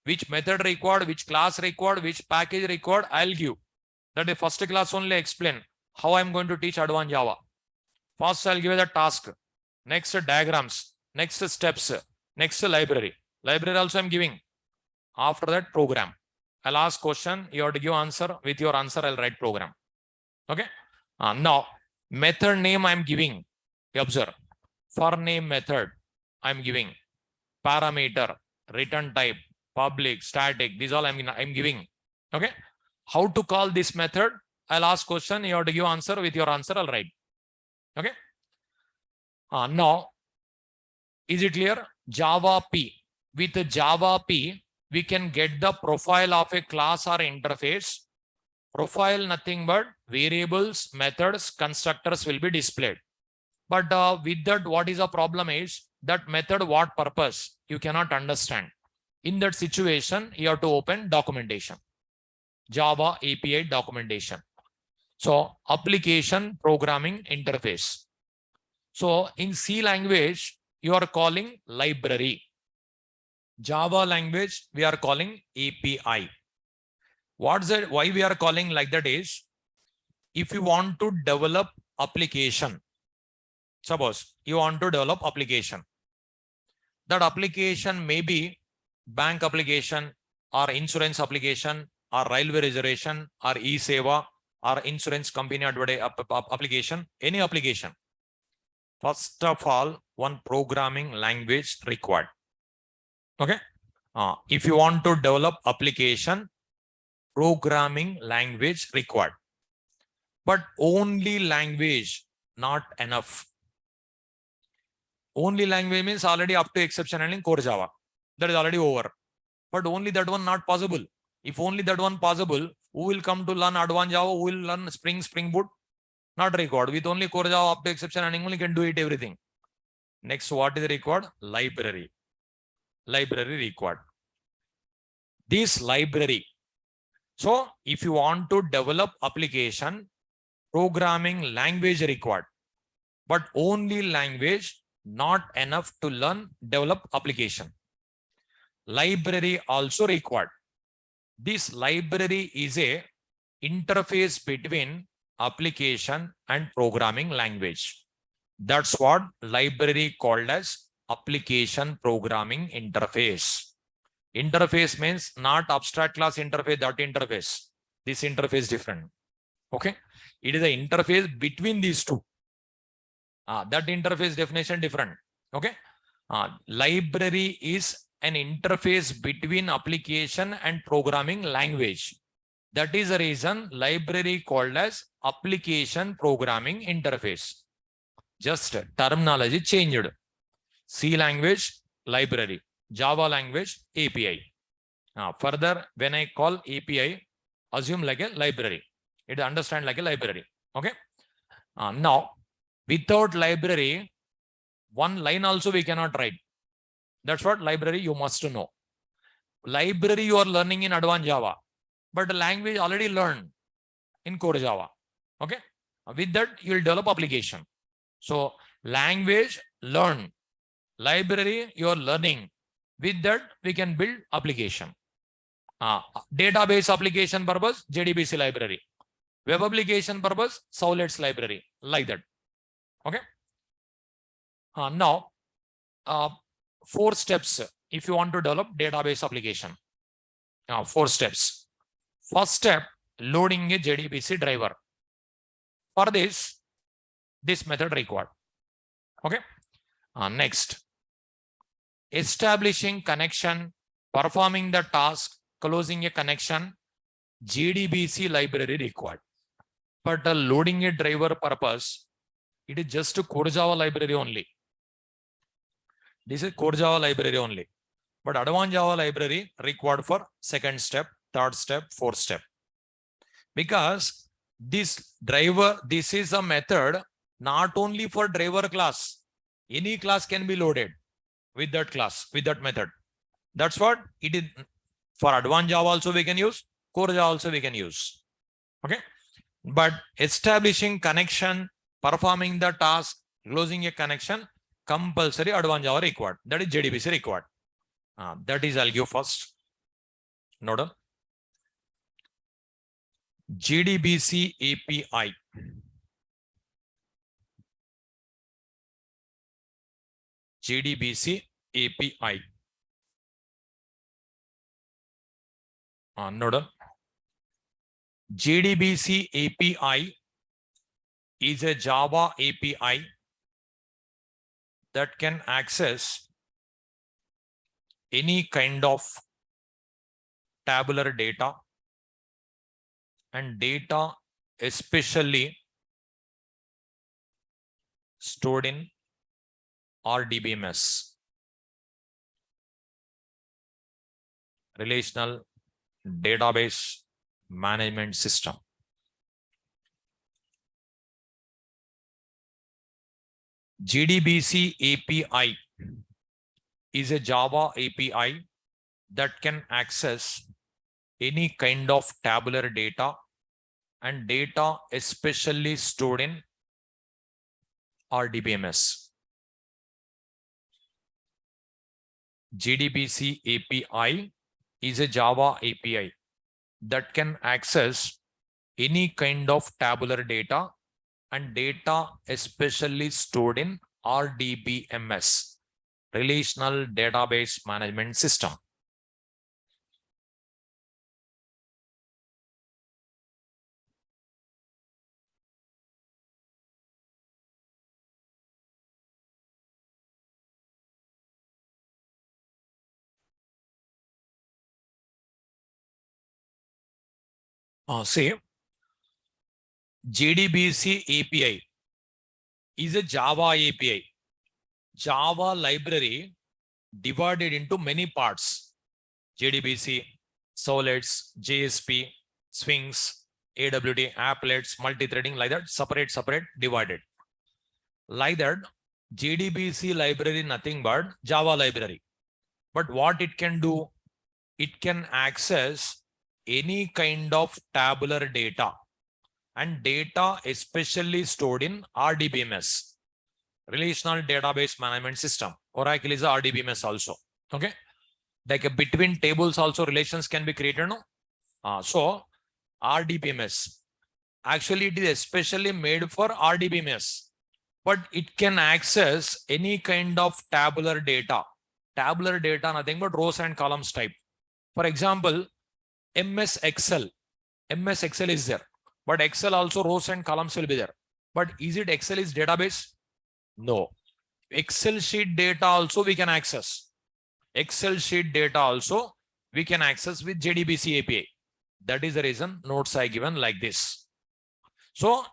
Which method required, which class required, which package required, I'll give. That is first class only explain how I'm going to teach advanced Java. First, I'll give you the task. Next, diagrams. Next, steps. Next, library. Library also I'm giving. After that, program. I'll ask question. You have to give answer. With your answer, I'll write program. Okay. Now, method name I'm giving. You observe. For name method, I'm giving. Parameter, return type, public, static. These all I'm giving. Okay. How to call this method? I'll ask question. You have to give answer. With your answer, I'll write. Okay. Now, is it clear? Java P. With Java P, we can get the profile of a class or interface. Profile nothing but variables, methods, constructors will be displayed. But with that, what is the problem is that method, what purpose? You cannot understand. In that situation, you have to open documentation. Java API documentation. So application programming interface. So in C language, you are calling library. Java language, we are calling API. What's that? Why we are calling like that is, if you want to develop application, suppose you want to develop application. That application may be bank application or insurance application or railway reservation or e-seva or insurance company application, any application. First of all, one programming language required. Okay. If you want to develop application, programming language required. But only language not enough. Only language means already up to exception handling core Java. That is already over. But only that one not possible. If only that one possible, who will come to learn advanced Java? Who will learn Spring Boot? Not required. With only core Java up to exception handling only can do it everything. Next, what is required? Library. Library required. This library. So if you want to develop application, programming language required. But only language not enough to learn, develop application. Library also required. This library is a interface between application and programming language. That's what library called as application programming interface. Interface means not abstract class interface, that interface. This interface different. Okay. It is an interface between these two. That interface definition different. Okay. Library is an interface between application and programming language. That is the reason library called as application programming interface. Just terminology changed. C language, library. Java language, API. Further, when I call API, assume like a library. It understand like a library. Okay. Now, without library, one line also we cannot write. That's what library you must know. Library you are learning in advanced Java, but the language already learned in core Java. Okay. With that, you will develop application. So language learn, library you are learning. With that, we can build application. Database application purpose, JDBC library. Web application purpose, Solid's library, like that. Okay. Now, 4 steps if you want to develop database application. 4 steps. First step, loading a JDBC driver. For this method required. Okay. Next, establishing connection, performing the task, closing a connection, JDBC library required. But loading a driver purpose, it is just a core Java library only. This is core Java library only. But advanced Java library required for second step, third step, fourth step. Because this driver, this is a method not only for driver class. Any class can be loaded with that class, with that method. That's what it is. For advanced Java also we can use, core Java also we can use. Okay. But establishing connection, performing the task, closing a connection, compulsory advanced Java required. That is JDBC required. That is I'll give first. Note JDBC API. JDBC API. Note JDBC API is a Java API that can access any kind of tabular data and data especially stored in RDBMS. Relational Database Management System. JDBC API is a Java API that can access any kind of tabular data and data especially stored in RDBMS. JDBC API is a Java API that can access any kind of tabular data and data especially stored in RDBMS, Relational Database Management System. Say JDBC API is a Java API. Java library divided into many parts. JDBC, Solets, JSP, Swings, AWT, applets, multi-threading, like that, separate, divided. Like that, JDBC library nothing but Java library. But what it can do, it can access any kind of tabular data and data especially stored in RDBMS, Relational Database Management System. Oracle is a RDBMS also. Okay. Like between tables also relations can be created. No? So RDBMS. Actually, it is especially made for RDBMS, but it can access any kind of tabular data. Tabular data, nothing but rows and columns type. For example, MS Excel. MS Excel is there, but Excel also rows and columns will be there. But is it Excel is database? No. Excel sheet data also we can access. Excel sheet data also we can access with JDBC API. That is the reason notes are given like this. So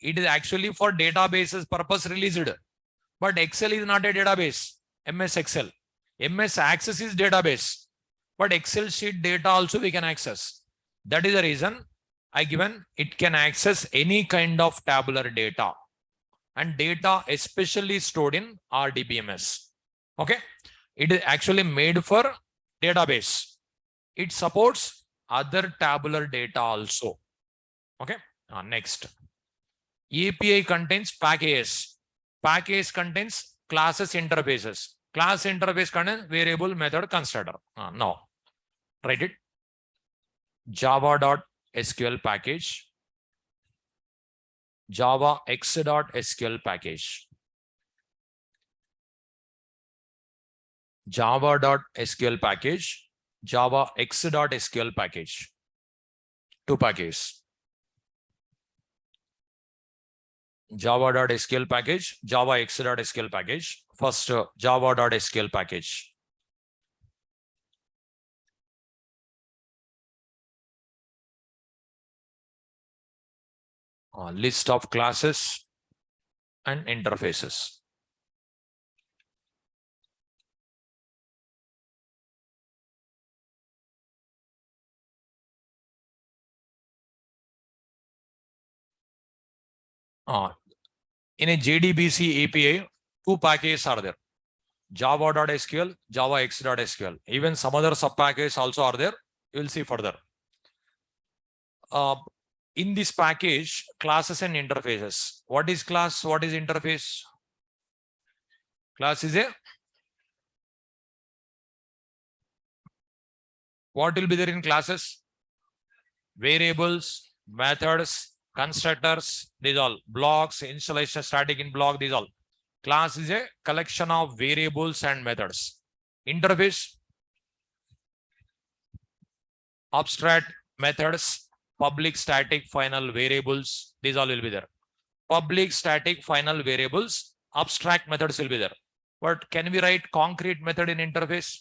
it is actually for databases purpose released, but Excel is not a database. MS Excel. MS Access is database, but Excel sheet data also we can access. That is the reason I given it can access any kind of tabular data and data especially stored in RDBMS. Okay. It is actually made for database. It supports other tabular data also. Okay. Next. API contains packages. Package contains classes interfaces. Class interface contains variable method constructor. Now, write it. Java.SQL package. Java X.SQL package. Java.SQL package. Java X.SQL package. Two packages. Java.SQL package, Java X.SQL package. First, Java.SQL package. List of classes and interfaces. In a JDBC API, two packages are there. Java.SQL, Java X.SQL. Even some other sub packages also are there. You will see further. In this package, classes and interfaces. What is class? What is interface? Class is a. What will be there in classes? Variables, methods, constructors, these all. Blocks, installation, static in block, these all. Class is a collection of variables and methods. Interface, abstract methods, public static final variables, these all will be there. Public static final variables, abstract methods will be there. But can we write concrete method in interface?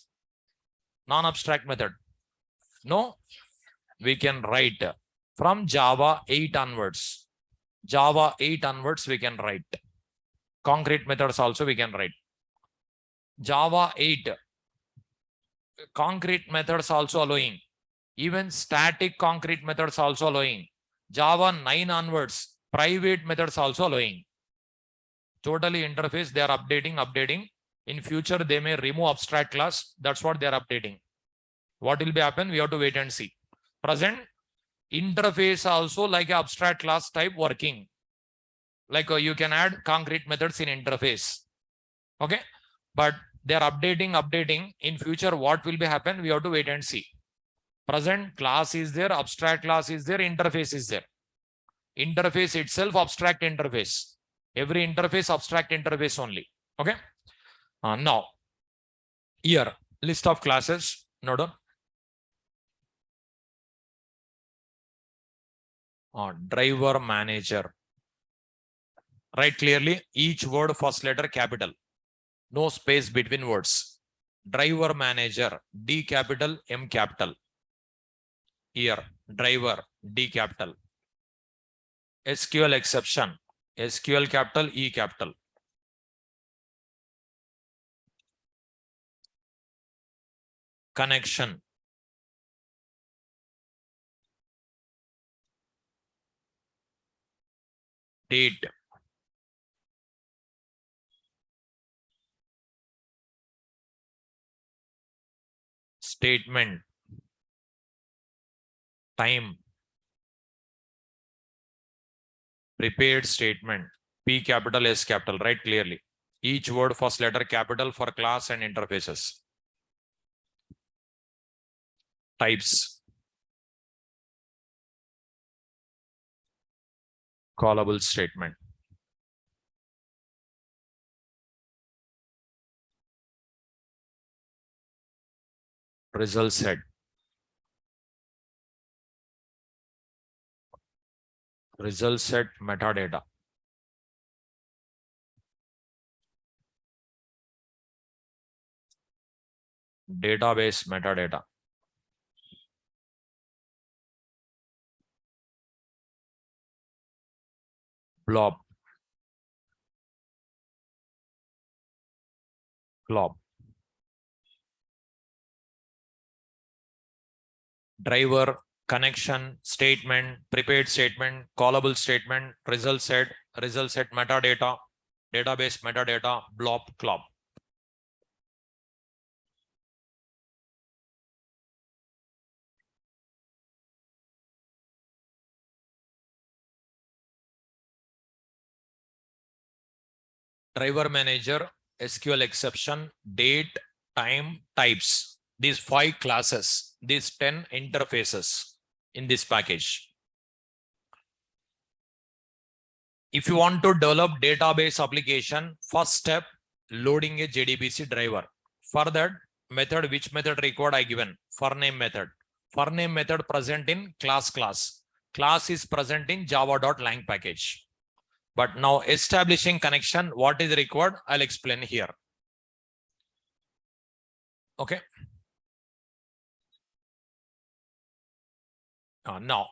Non-abstract method. No, we can write from Java 8 onwards. Java 8 onwards we can write. Concrete methods also we can write. Java 8, concrete methods also allowing. Even static concrete methods also allowing. Java 9 onwards, private methods also allowing. Totally interface, they are updating. In future, they may remove abstract class. That's what they are updating. What will be happen? We have to wait and see. Present interface also like abstract class type working. Like you can add concrete methods in interface. Okay. But they are updating. In future, what will be happen? We have to wait and see. Present class is there, abstract class is there, interface is there. Interface itself, abstract interface. Every interface, abstract interface only. Okay. Now, here, list of classes. Note down. Driver manager. Write clearly each word first letter capital. No space between words. Driver manager, D capital, M capital. Here, driver, D capital. SQL exception, SQL capital, E capital. Connection. Date. Statement. Time. Prepared statement. P capital, S capital. Write clearly. Each word first letter capital for class and interfaces. Types. Callable statement. Result set. Result set metadata. Database metadata. Blob. Glob. Driver, connection, statement, prepared statement, callable statement, result set metadata, database metadata, blob, glob. Driver manager, SQL exception, date, time, types. These 5 classes, these 10 interfaces in this package. If you want to develop database application, first step, loading a JDBC driver. For that method, which method required I given? For name method. For name method present in class. Class is present in java.lang package. But now establishing connection, what is required? I'll explain here. Okay. Now,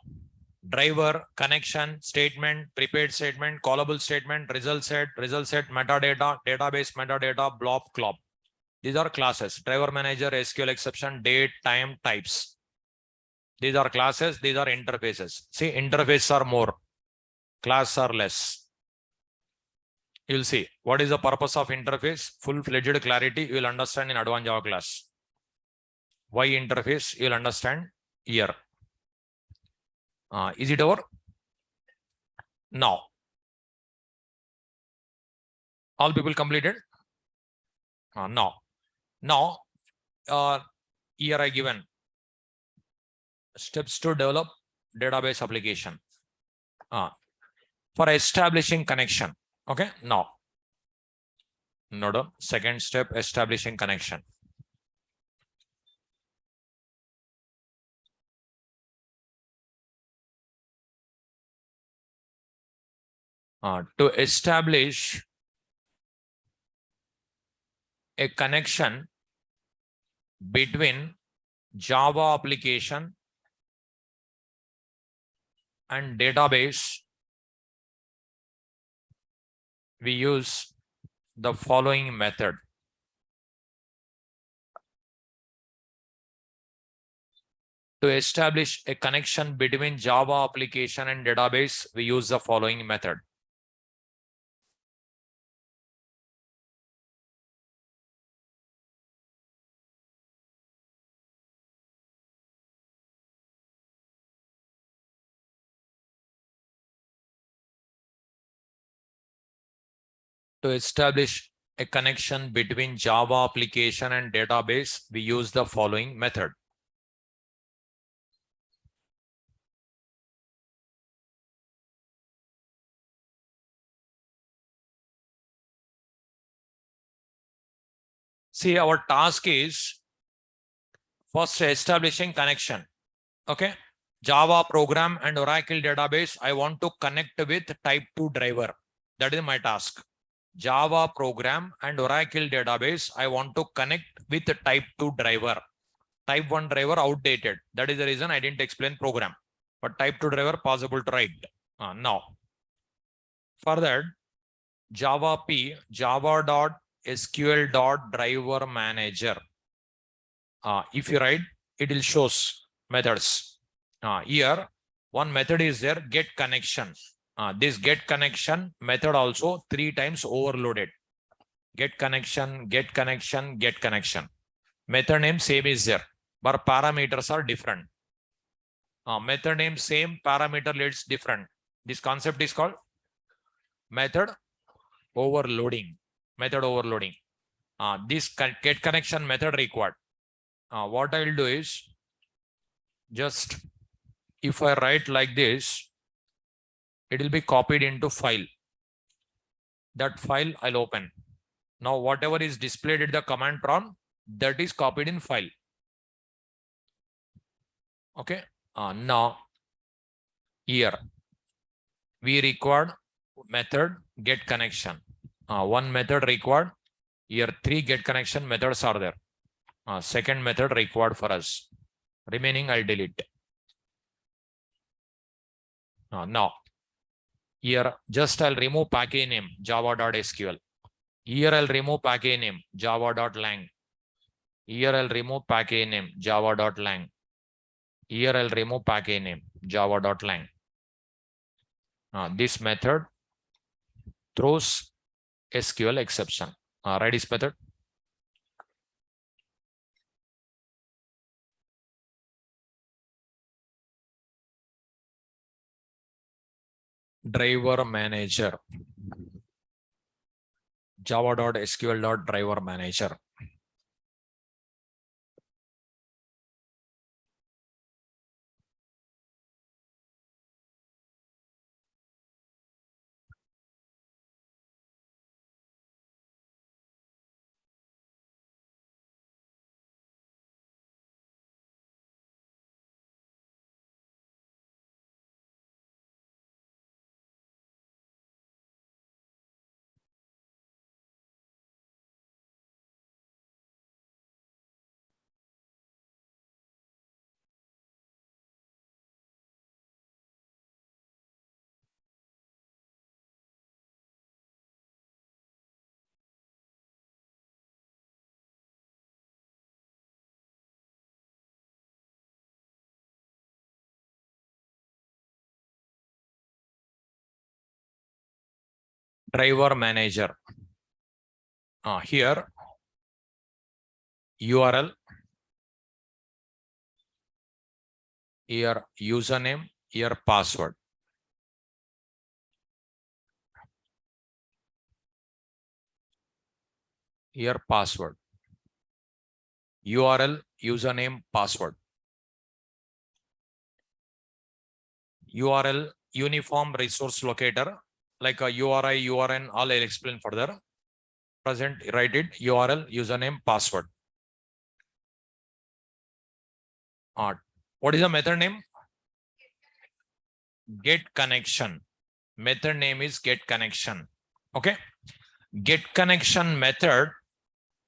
driver, connection, statement, prepared statement, callable statement, result set, metadata, database metadata, blob, glob. These are classes. Driver manager, SQL exception, date, time, types. These are classes. These are interfaces. See, interfaces are more. Class are less. You'll see what is the purpose of interface. Full-fledged clarity you will understand in advanced Java class. Why interface you will understand here. Is it over? Now, all people completed? Now, here I given steps to develop database application. For establishing connection. Okay, now, second step, establishing connection. To establish a connection between Java application and database, we use the following method. To establish a connection between Java application and database, we use the following method. To establish a connection between Java application and database, we use the following method. See, our task is first establishing connection. Okay. Java program and Oracle database, I want to connect with type 2 driver. That is my task. Java program and Oracle database, I want to connect with the type 2 driver. Type 1 driver outdated. That is the reason I didn't explain program. But type 2 driver possible to write. Now, further, Java P, java.sql.driver manager. If you write, it will shows methods. Here, one method is there, get connection. This get connection method also 3 times overloaded. Get connection, get connection, get connection. Method name same is there, but parameters are different. Method name same, parameter leads different. This concept is called method overloading. Method overloading. This get connection method required. What I will do is just if I write like this, it will be copied into file. That file I'll open. Now, whatever is displayed in the command prompt, that is copied in file. Okay. Now, here we required method get connection. One method required. Here 3 get connection methods are there. Second method required for us. Remaining I'll delete. Now, here just I'll remove package name java.sql. Here I'll remove package name java.lang. Here I'll remove package name java.lang. Here I'll remove package name java.lang. This method throws SQL exception. Write this method. Driver manager. Java.sql.driver manager. Driver manager. Here URL, here username, here password. Here password. URL, username, password. URL, uniform resource locator, like a URI, URN, all I'll explain further. Present, write it, URL, username, password. What is the method name? Get connection. Method name is get connection. Okay. Get connection method,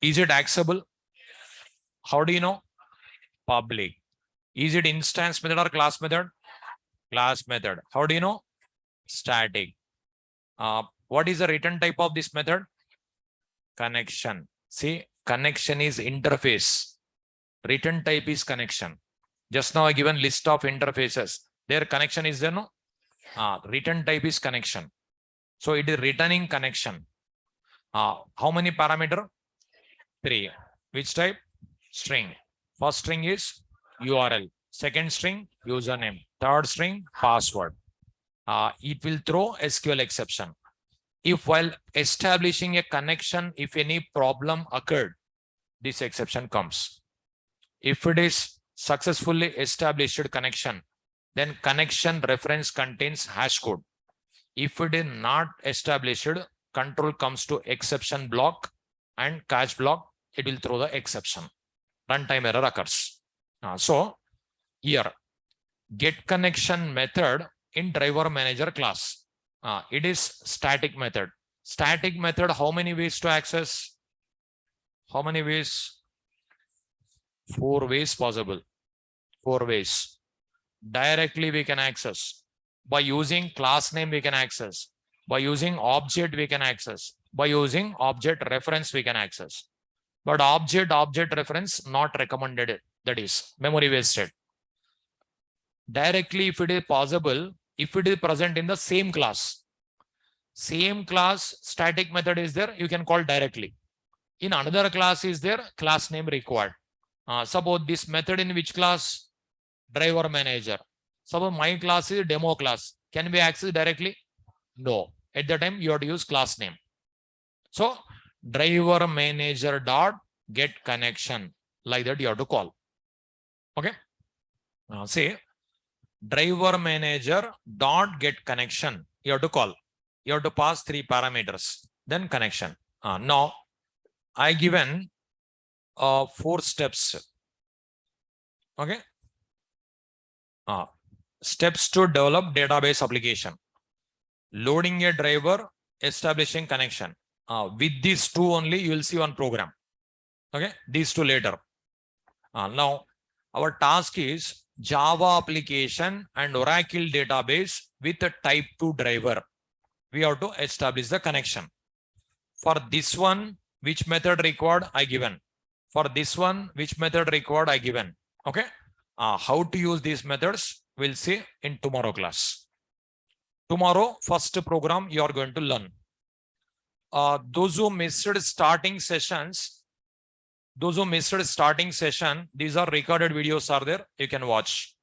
is it accessible? How do you know? Public. Is it instance method or class method? Class method. How do you know? Static. What is the return type of this method? Connection. See, connection is interface. Return type is connection. Just now I given list of interfaces. Their connection is there, no? Return type is connection. So it is returning connection. How many parameter? 3. Which type? String. First string is URL. Second string, username. Third string, password. It will throw SQL exception. If while establishing a connection, if any problem occurred, this exception comes. If it is successfully established connection, then connection reference contains hash code. If it is not established, control comes to exception block and catch block. It will throw the exception. Runtime error occurs. So here, get connection method in driver manager class. It is static method. Static method, how many ways to access? How many ways? 4 ways possible. 4 ways. Directly we can access. By using class name we can access. By using object we can access. By using object reference we can access. But object reference not recommended. That is memory wasted. Directly if it is possible, if it is present in the same class, static method is there, you can call directly. In another class is there, class name required. Suppose this method in which class? Driver manager. Suppose my class is demo class. Can be accessed directly? No. At the time you have to use class name. So driver manager dot get connection, like that you have to call. Okay. Say driver manager dot get connection. You have to call. You have to pass 3 parameters. Then connection. Now I given 4 steps. Okay. Steps to develop database application. Loading a driver, establishing connection. With these 2 only, you will see one program. Okay. These 2 later. Now our task is Java application and Oracle database with a type 2 driver. We have to establish the connection. For this one, which method required? I given. For this one, which method required? I given. Okay. How to use these methods? We'll see in tomorrow class. Tomorrow, first program you are going to learn. Those who missed starting sessions, these are recorded videos are there. You can watch.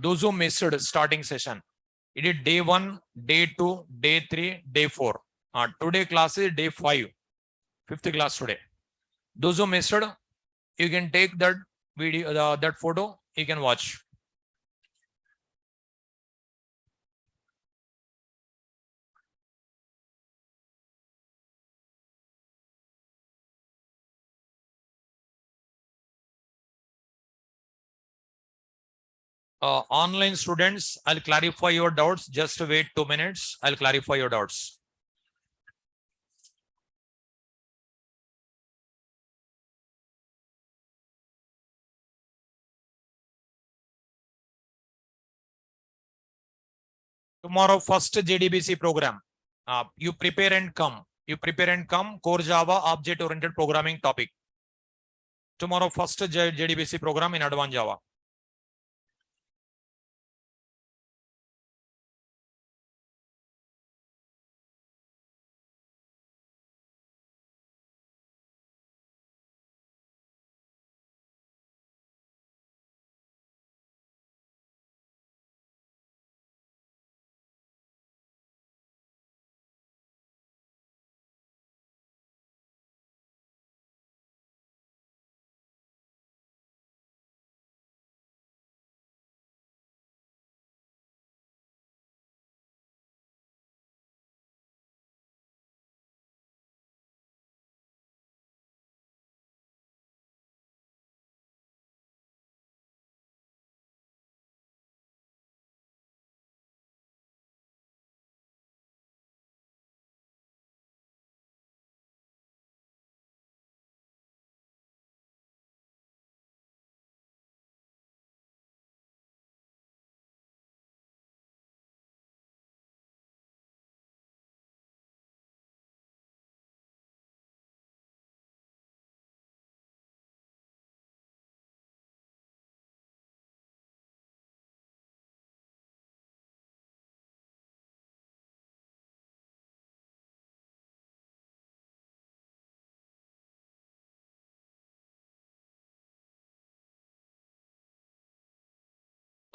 Those who missed starting session, it is day 1, day 2, day 3, day 4. Today class is day 5, 5th class today. Those who missed, you can take that video, that photo, you can watch. Online students, I'll clarify your doubts. Just wait 2 minutes. I'll clarify your doubts. Tomorrow, first JDBC program. You prepare and come. Core Java object-oriented programming topic. Tomorrow, first JDBC program in Advanced Java.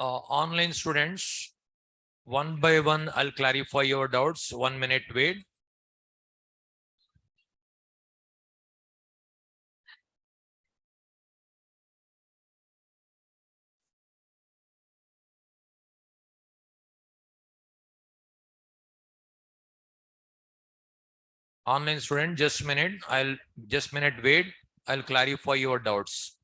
Online students, one by one, I'll clarify your doubts. 1 minute, wait. Online student, just minute. Just minute, wait. I'll clarify your doubts.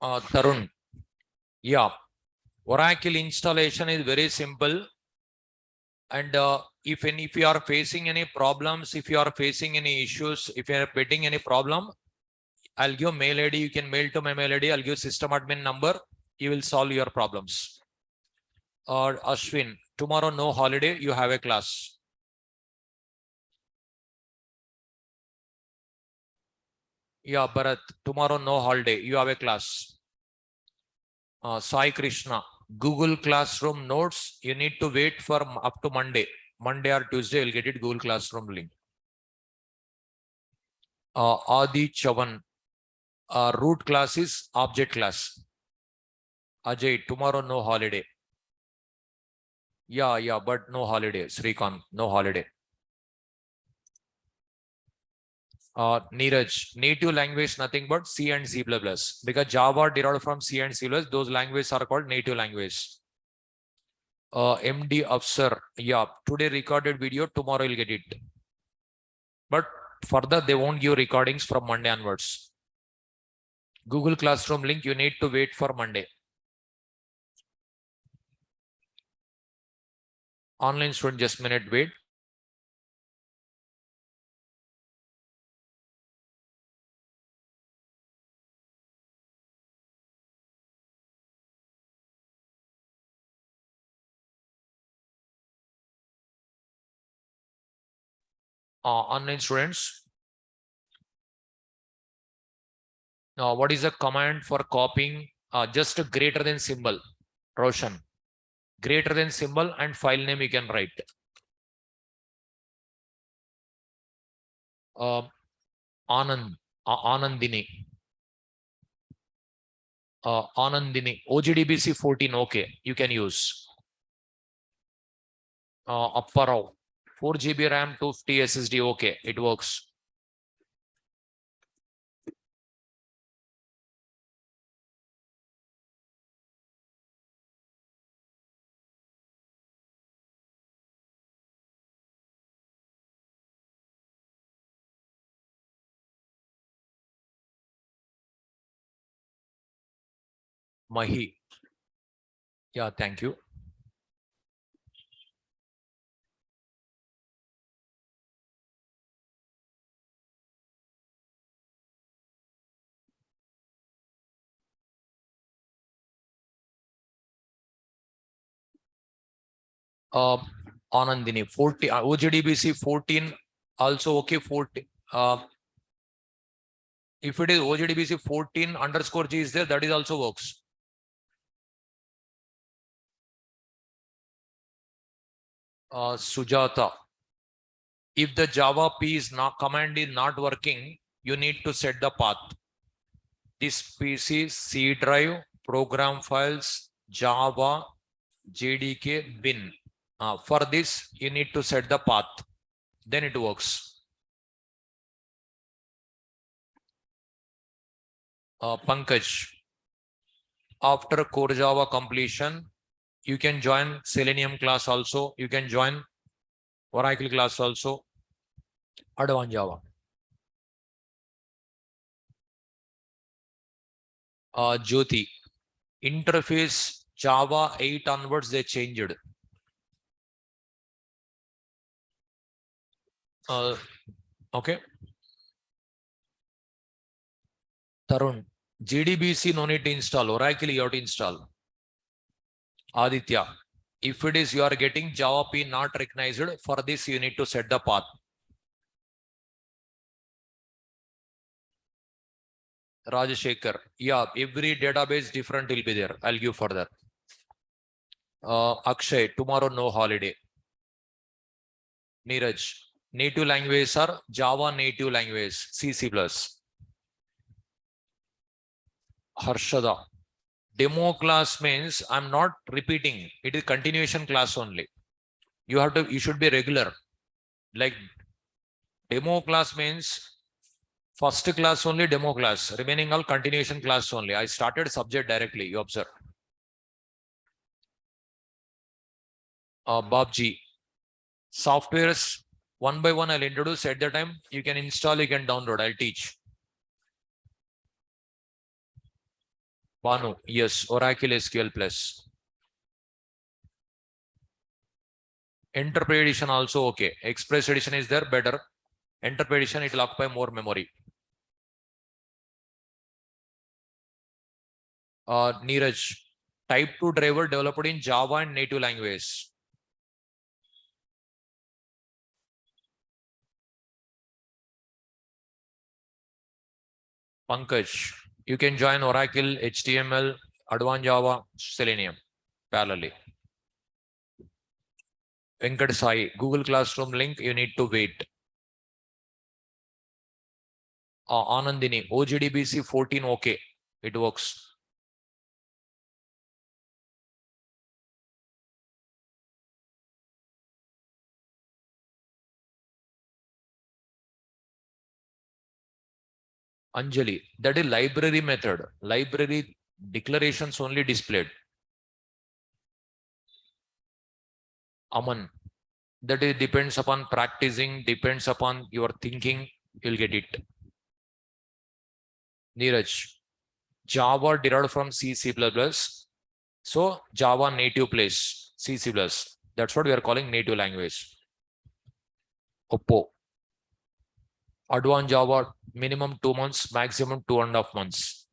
Tarun, yeah, Oracle installation is very simple. And if you are facing any problems, if you are facing any issues, if you are getting any problem, I'll give mail ID. You can mail to my mail ID. I'll give system admin number. You will solve your problems. Or Ashwin, tomorrow no holiday. You have a class. Yeah, Bharat, tomorrow no holiday. You have a class. Sai Krishna, Google Classroom notes. You need to wait for up to Monday. Monday or Tuesday, you'll get it Google Classroom link. Adi Chavan, root class is object class. Ajay, tomorrow no holiday. Yeah, but no holiday. Srikanth, no holiday. Neeraj, native language nothing but C and C++. Because Java derived from C and C++, those languages are called native language. MD Afsar, yeah, today recorded video, tomorrow you'll get it. But further, they won't give recordings from Monday onwards. Google Classroom link, you need to wait for Monday. Online student, just a minute, wait. Online students, what is the command for copying? Just a greater than symbol, Roshan. Greater than symbol and file name you can write. Anand, Anandini. Anandini, OGDBC 14, okay, you can use. Apparao, 4 GB RAM, 250 SSD, okay, it works. Mahi, yeah, thank you. Anandini, 40, OGDBC 14, also okay, 14. If it is OGDBC 14 underscore G is there, that is also works. Sujata, if the Java P is not command is not working, you need to set the path. This PC, C drive, program files, Java, JDK, bin. For this, you need to set the path. Then it works. Pankaj, after core Java completion, you can join Selenium class also. You can join Oracle class also. Advanced Java. Jyoti, interface Java 8 onwards they changed. Okay. Tarun, JDBC no need to install. Oracle you have to install. Aditya, if it is you are getting Java P not recognized, for this you need to set the path. Rajashekhar. Yeah, every database different will be there. I'll give further. Akshay, tomorrow no holiday. Neeraj, native language are Java native language, C++. Harshada, demo class means I'm not repeating. It is continuation class only. You should be regular. Like demo class means first class only demo class, remaining all continuation class only. I started subject directly, you observe. Babji, softwares one by one I'll introduce at the time. You can install, you can download, I'll teach. Banu, yes, Oracle SQL Plus. Enterprise edition also okay. Express edition is there, better. Enterprise edition, it will occupy more memory. Neeraj, type 2 driver developed in Java and native language. Pankaj, you can join Oracle, HTML, Advanced Java, Selenium parallelly. Venkatesh, Google Classroom link, you need to wait. Anandini, OGDBC 14, okay, it works. Anjali, that is library method. Library declarations only displayed. Aman, that is depends upon practicing, depends upon your thinking, you'll get it. Neeraj, Java derived from C++. So Java native place, C++. That's what we are calling native language. Oppo. Advanced Java, minimum 2 months, maximum 2.5 months.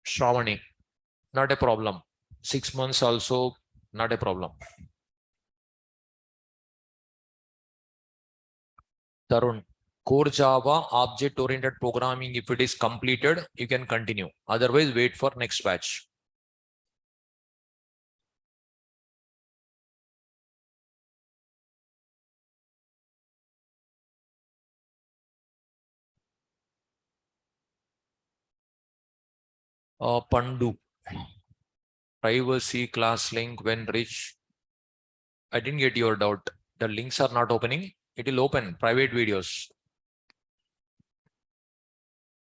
Shravani, not a problem. 6 months also, not a problem. Tarun, core Java, object-oriented programming, if it is completed, you can continue. Otherwise, wait for next batch. Pandu, privacy class link when reach. I didn't get your doubt. The links are not opening. It will open private videos.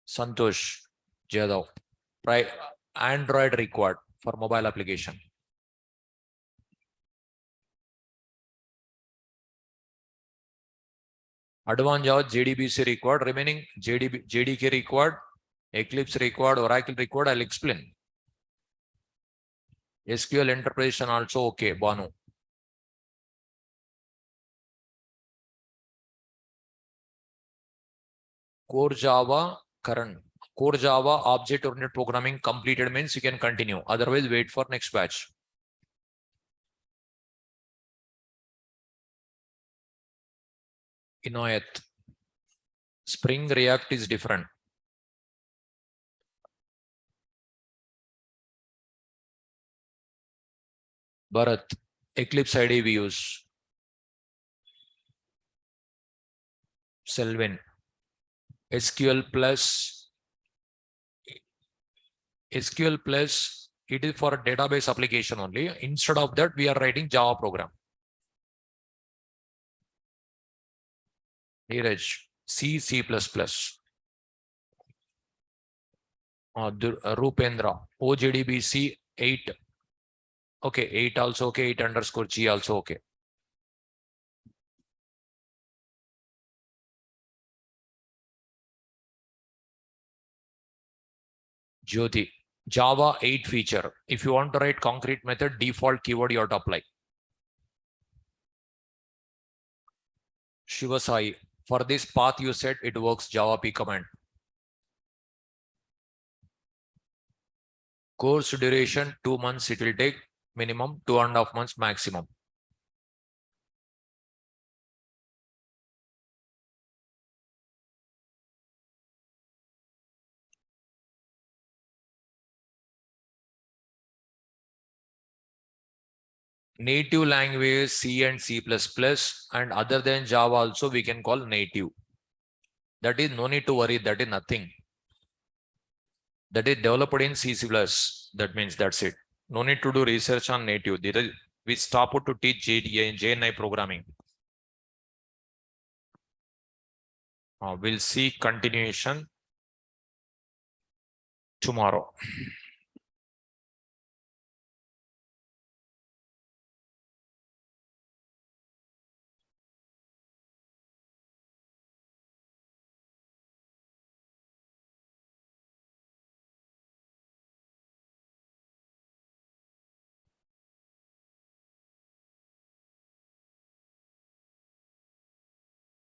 Santosh Jadhav, Android required for mobile application. Advanced Java JDBC required, remaining JDK required, Eclipse required, Oracle required. I'll explain. SQL interpretation also okay, Banu. Core Java current. Core Java object-oriented programming completed means you can continue. Otherwise, wait for next batch. Inayat. Spring React is different. Bharat. Eclipse ID we use. Selvin. SQL plus. SQL plus, it is for a database application only. Instead of that, we are writing Java program. Neeraj, C++. Rupendra, OJDBC 8. Okay, 8 also okay, 8_G also okay. Jyoti, Java 8 feature. If you want to write concrete method, default keyword you have to apply. Shivasai, for this path you said it works Java P command. Course duration 2 months, it will take minimum 2.5 months maximum. native language C and C++, and other than Java also we can call native. That is no need to worry. That is nothing. That is developed in C++. That means that's it. No need to do research on native. We stop to teach JNI programming. We'll see continuation tomorrow.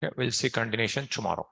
Yeah, we'll see continuation tomorrow.